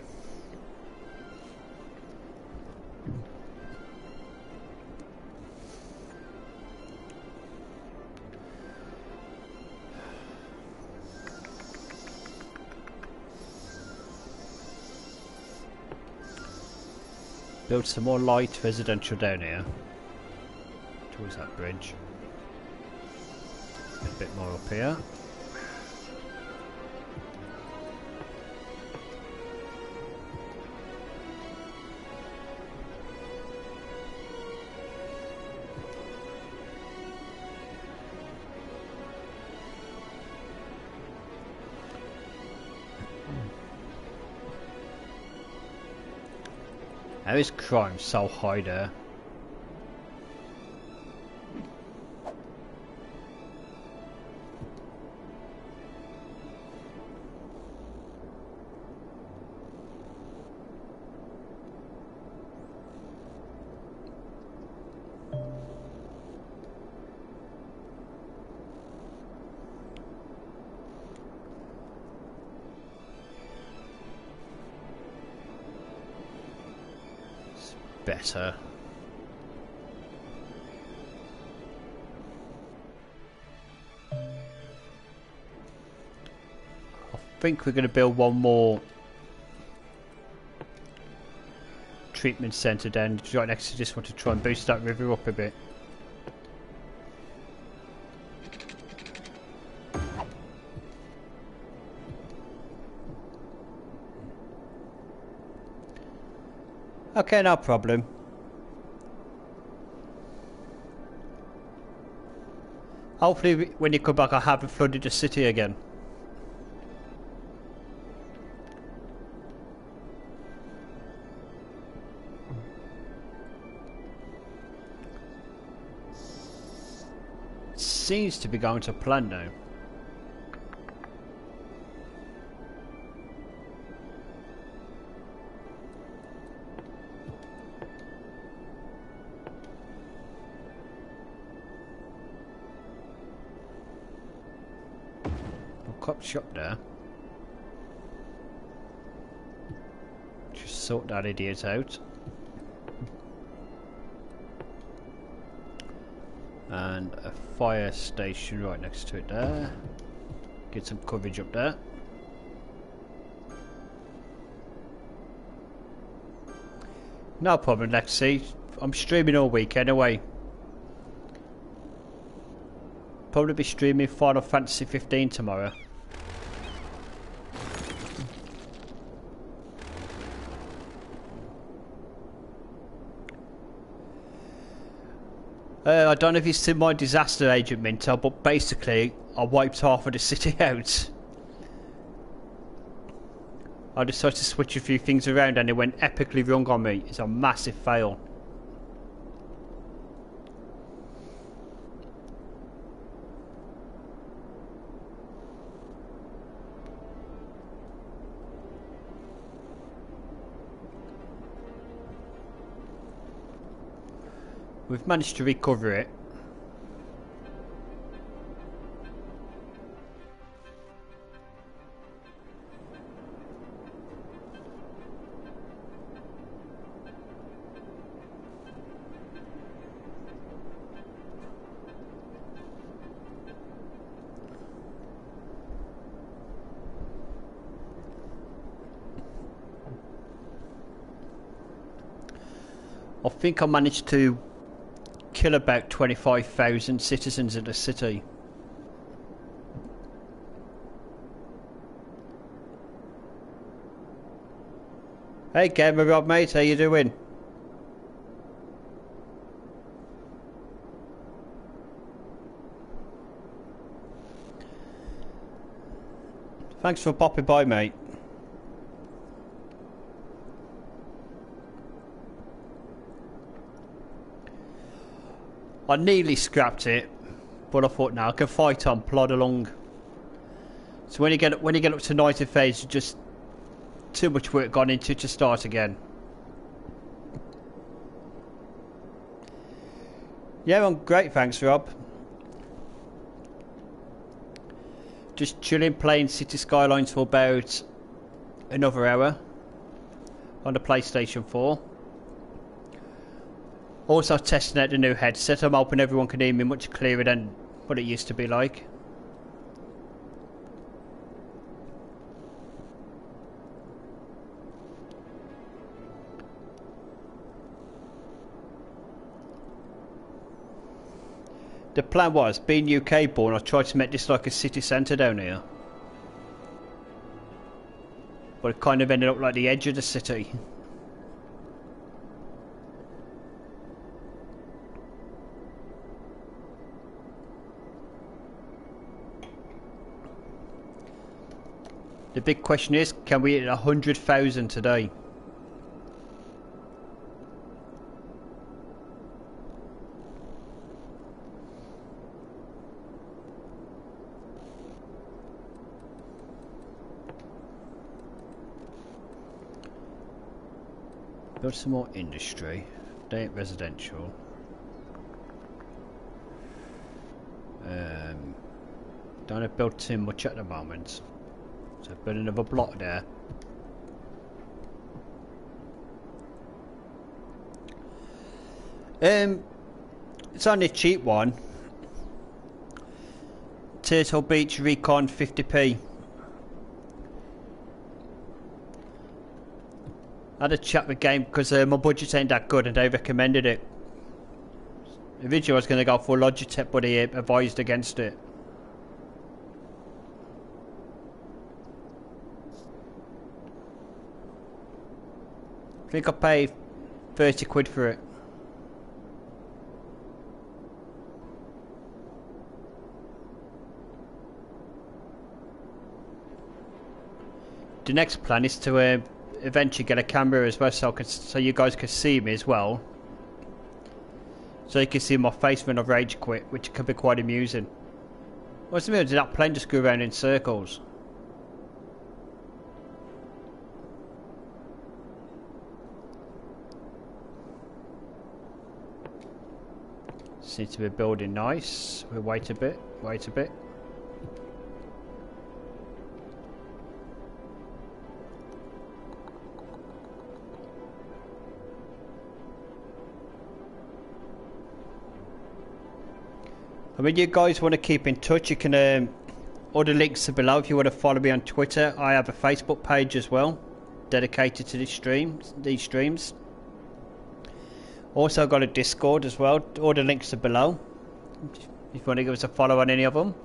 Build some more light residential down here. Towards that bridge. A bit more up here. How is crime so high there? Better. I think we're going to build one more treatment centre down right next to this one to try and boost that river up a bit. Okay, no problem. Hopefully when you come back I haven't flooded the city again. It seems to be going to plan now. Cop shop there. Just sort that idiot out. And a fire station right next to it there. Get some coverage up there. No problem, Lexi. I'm streaming all week anyway. Probably be streaming Final Fantasy 15 tomorrow. I don't know if you've seen my disaster agent Minto, but basically I wiped half of the city out. I decided to switch a few things around and it went epically wrong on me. It's a massive fail. We've managed to recover it. I think I managed to kill about 25,000 citizens of the city. Hey Gamer Rob mate, how you doing? Thanks for popping by mate. I nearly scrapped it, but I thought now I can fight on, plod along. So when you get up to 90 phase, just too much work gone into it to start again. Yeah, I'm great, thanks Rob. Just chilling, playing City Skylines for about another hour on the PlayStation 4. Also testing out the new headset. I'm hoping everyone can hear me much clearer than what it used to be like. The plan was, being UK born, I tried to make this like a city centre down here. But it kind of ended up like the edge of the city. The big question is, can we hit 100,000 today? Build some more industry. They ain't residential. Don't have built too much at the moment. So build another block there. It's only a cheap one. Turtle Beach Recon 50p. I had a chat with Game because my budget ain't that good and they recommended it. Originally I was going to go for Logitech, but he advised against it. I think I paid 30 quid for it. The next plan is to eventually get a camera as well, so you guys can see me as well. So you can see my face when I rage quit, which can be quite amusing. What's the meaning? Did that plane just go around in circles? Seems to be building nice. We'll wait a bit, wait a bit. I mean, you guys want to keep in touch, you can, all the links are below if you want to follow me on Twitter. I have a Facebook page as well, dedicated to these streams. Also got a Discord as well, all the links are below, if you want to give us a follow on any of them.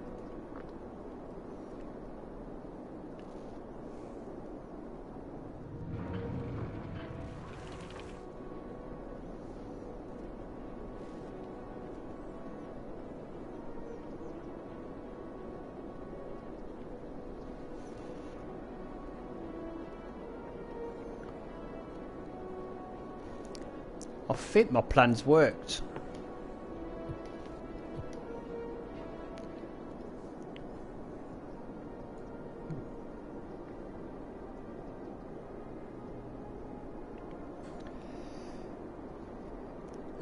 I think my plans worked.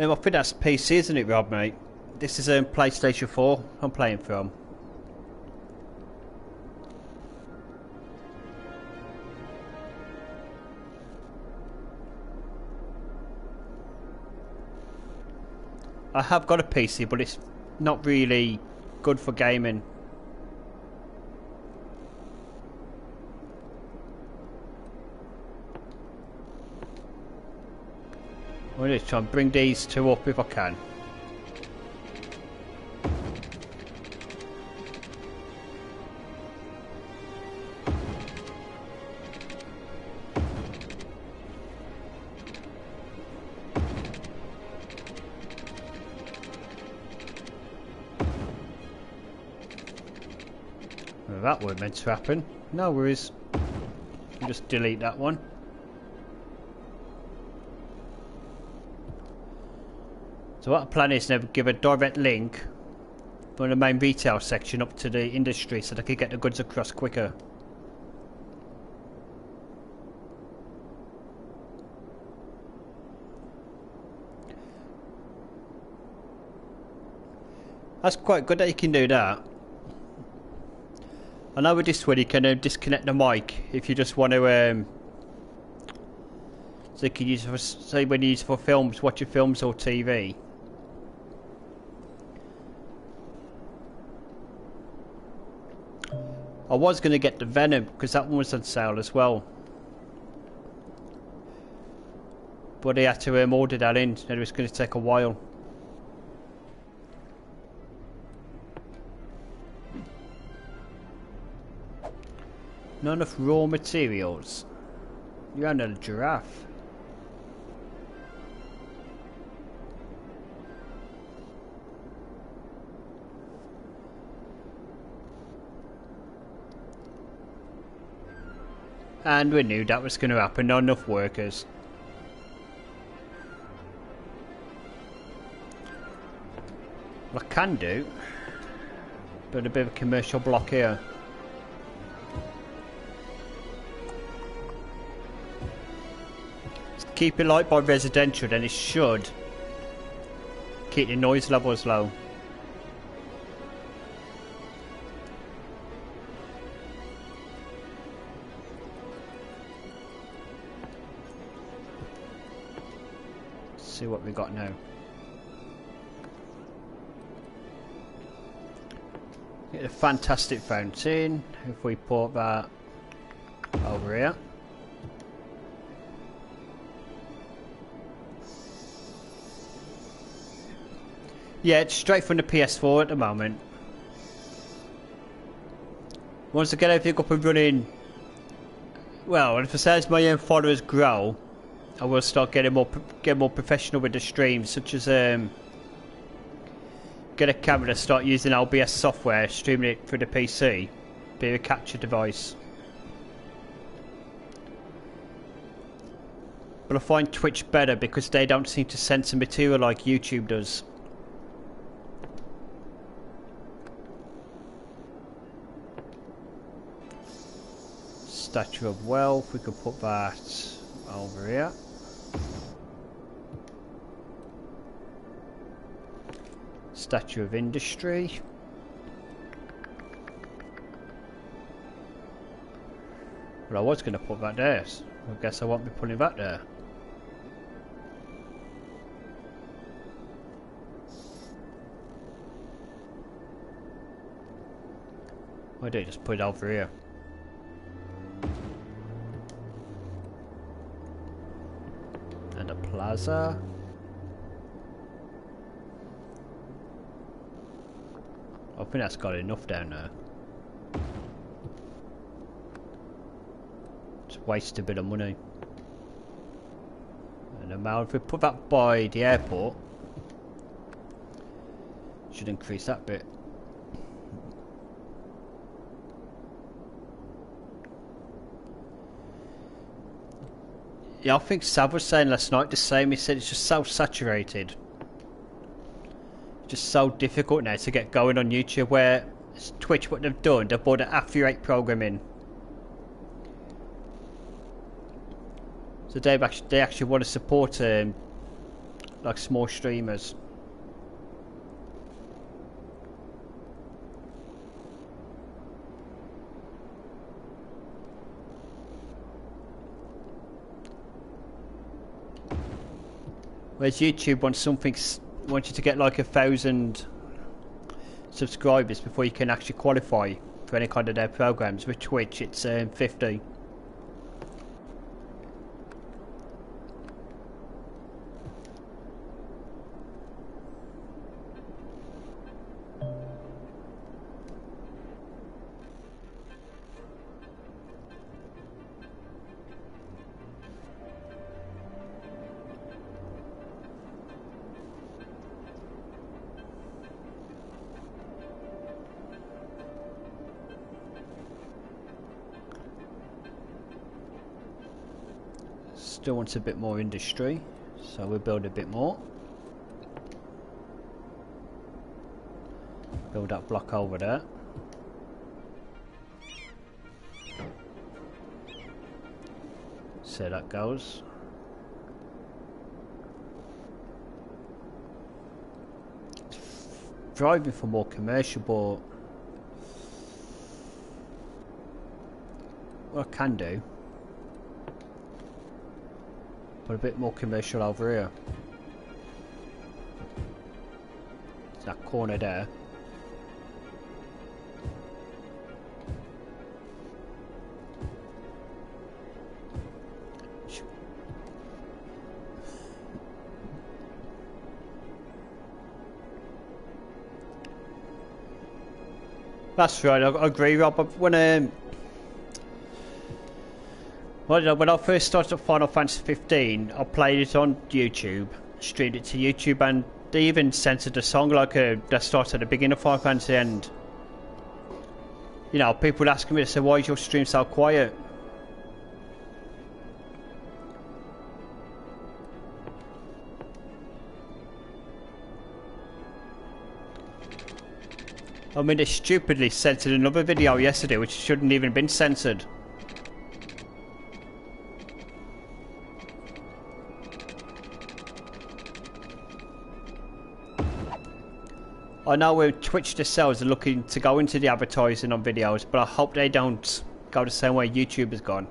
I think that's PC, isn't it, Rob, mate? This is PlayStation 4 I'm playing from. I have got a PC, but it's not really good for gaming. I'm going to try and bring these two up if I can. Well, that weren't meant to happen. No worries. I'll just delete that one. So what I plan is to give a direct link from the main retail section up to the industry so they can get the goods across quicker. That's quite good that you can do that. I know with this one you can disconnect the mic if you just want to so you can use it for, say when you use it for films, watching films or TV. I was going to get the Venom because that one was on sale as well, but I had to order that in and it was going to take a while. not enough raw materials. You're under a giraffe. And we knew that was going to happen, not enough workers. What I can do, build a bit of a commercial block here. Just keep it light by residential, then it should keep the noise levels low. See what we got now. Get a fantastic fountain. If we put that over here. Yeah, it's straight from the PS4 at the moment. Once I get everything up and running, well, if as my own followers grow, I will start getting more professional with the streams, such as get a camera, start using OBS software, streaming it through the PC, be a capture device. But I find Twitch better because they don't seem to censor material like YouTube does. Statue of Wealth, we could put that over here. Statue of Industry. Well, I was going to put that there, so I guess I won't be putting that there. Why don't I just put it over here? And a plaza. I think that's got enough down there. Just waste a bit of money. And now if we put that by the airport, should increase that bit. Yeah, I think Sav was saying last night the same. He said it's just so saturated. Just so difficult now to get going on YouTube, where Twitch, what they've done, they've brought an After 8 program in. So they actually want to support like small streamers. Whereas YouTube wants wants you to get like 1,000 subscribers before you can actually qualify for any kind of their programs. With Twitch, it's 50. Still wants a bit more industry, so we'll build a bit more. Build that block over there. So that goes. Driving for more commercial, but what I can do, put a bit more commercial over here. It's that corner there. That's right, I agree, Rob. When Well, when I first started Final Fantasy 15, I played it on YouTube, streamed it to YouTube, and they even censored a song like that starts at the beginning of Final Fantasy, and you know, people would ask me, they say, why is your stream so quiet? I mean, they stupidly censored another video yesterday which shouldn't even have been censored. I know Twitch themselves are looking to go into the advertising on videos, but I hope they don't go the same way YouTube has gone.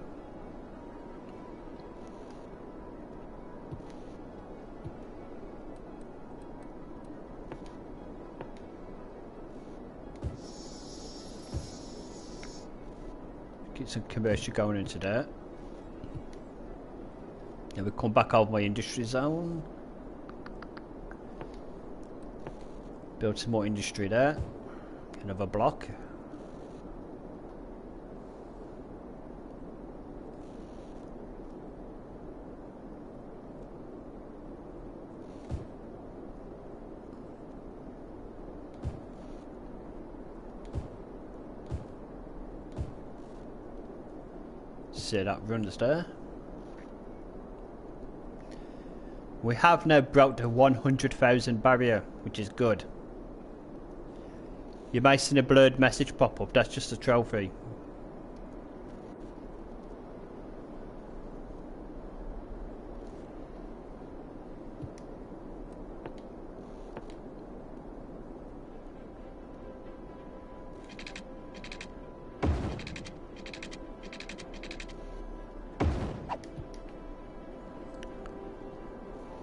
Get some commercial going into there. Then we come back over my industry zone. Build some more industry there. Another block. See that runs there. We have now broke the 100,000 barrier, which is good. You may see a blurred message pop up, that's just a trophy.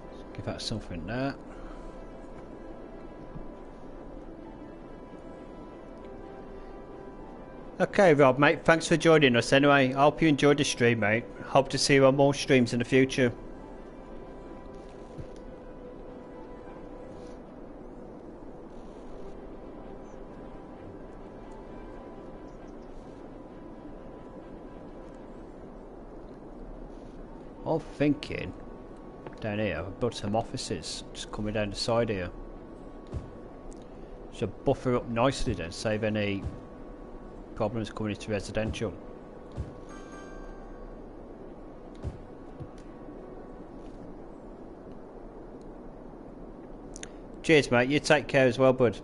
Let's give that something there. Okay, Rob, mate, thanks for joining us anyway. I hope you enjoyed the stream, mate. Hope to see you on more streams in the future. I'm thinking down here, I've built some offices just coming down the side here. Should buffer up nicely then, save any problems coming into residential. Cheers, mate. You take care as well, bud.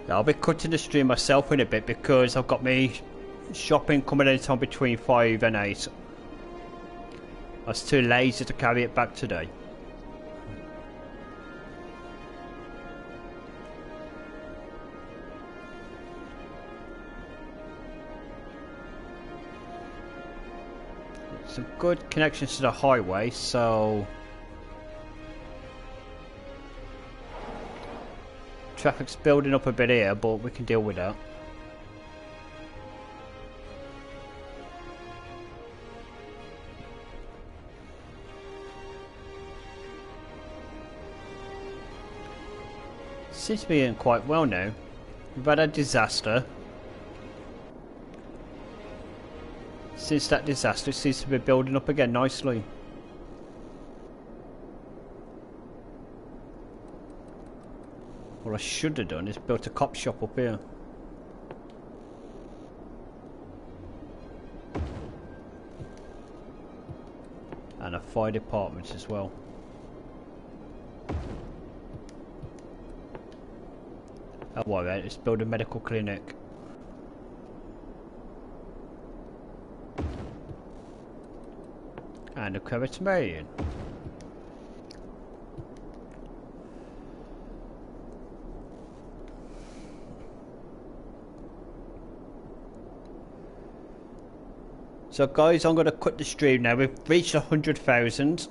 I'll be cutting the stream myself in a bit because I've got me shopping coming in time between 5 and 8. I was too lazy to carry it back today. Some good connections to the highway, so traffic's building up a bit here, but we can deal with that. Seems to be doing quite well now. We've had a disaster. Since that disaster, it seems to be building up again nicely. What I should have done is built a cop shop up here. And a fire department as well. Oh, wait, let's build a medical clinic. And a crematorium. So guys, I'm going to cut the stream now. We've reached 100,000.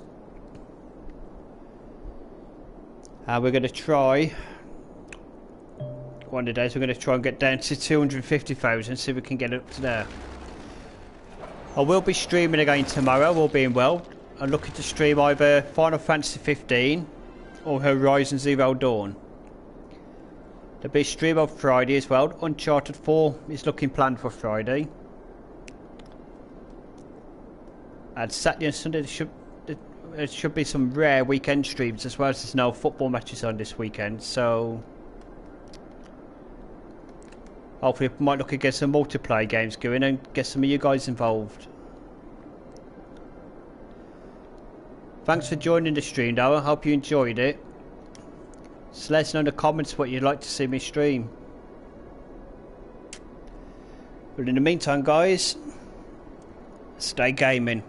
We're going to try, one of the days we're going to try and get down to 250,000, see if we can get up to there. I will be streaming again tomorrow, all being well. I'm looking to stream either Final Fantasy 15 or Horizon Zero Dawn. There'll be a stream on Friday as well. Uncharted 4 is looking planned for Friday. And Saturday and Sunday there should be some rare weekend streams, as well as there's no football matches on this weekend, so hopefully we might look at get some multiplayer games going and get some of you guys involved. Thanks for joining the stream though, I hope you enjoyed it. So let us know in the comments what you'd like to see me stream. But in the meantime guys, stay gaming.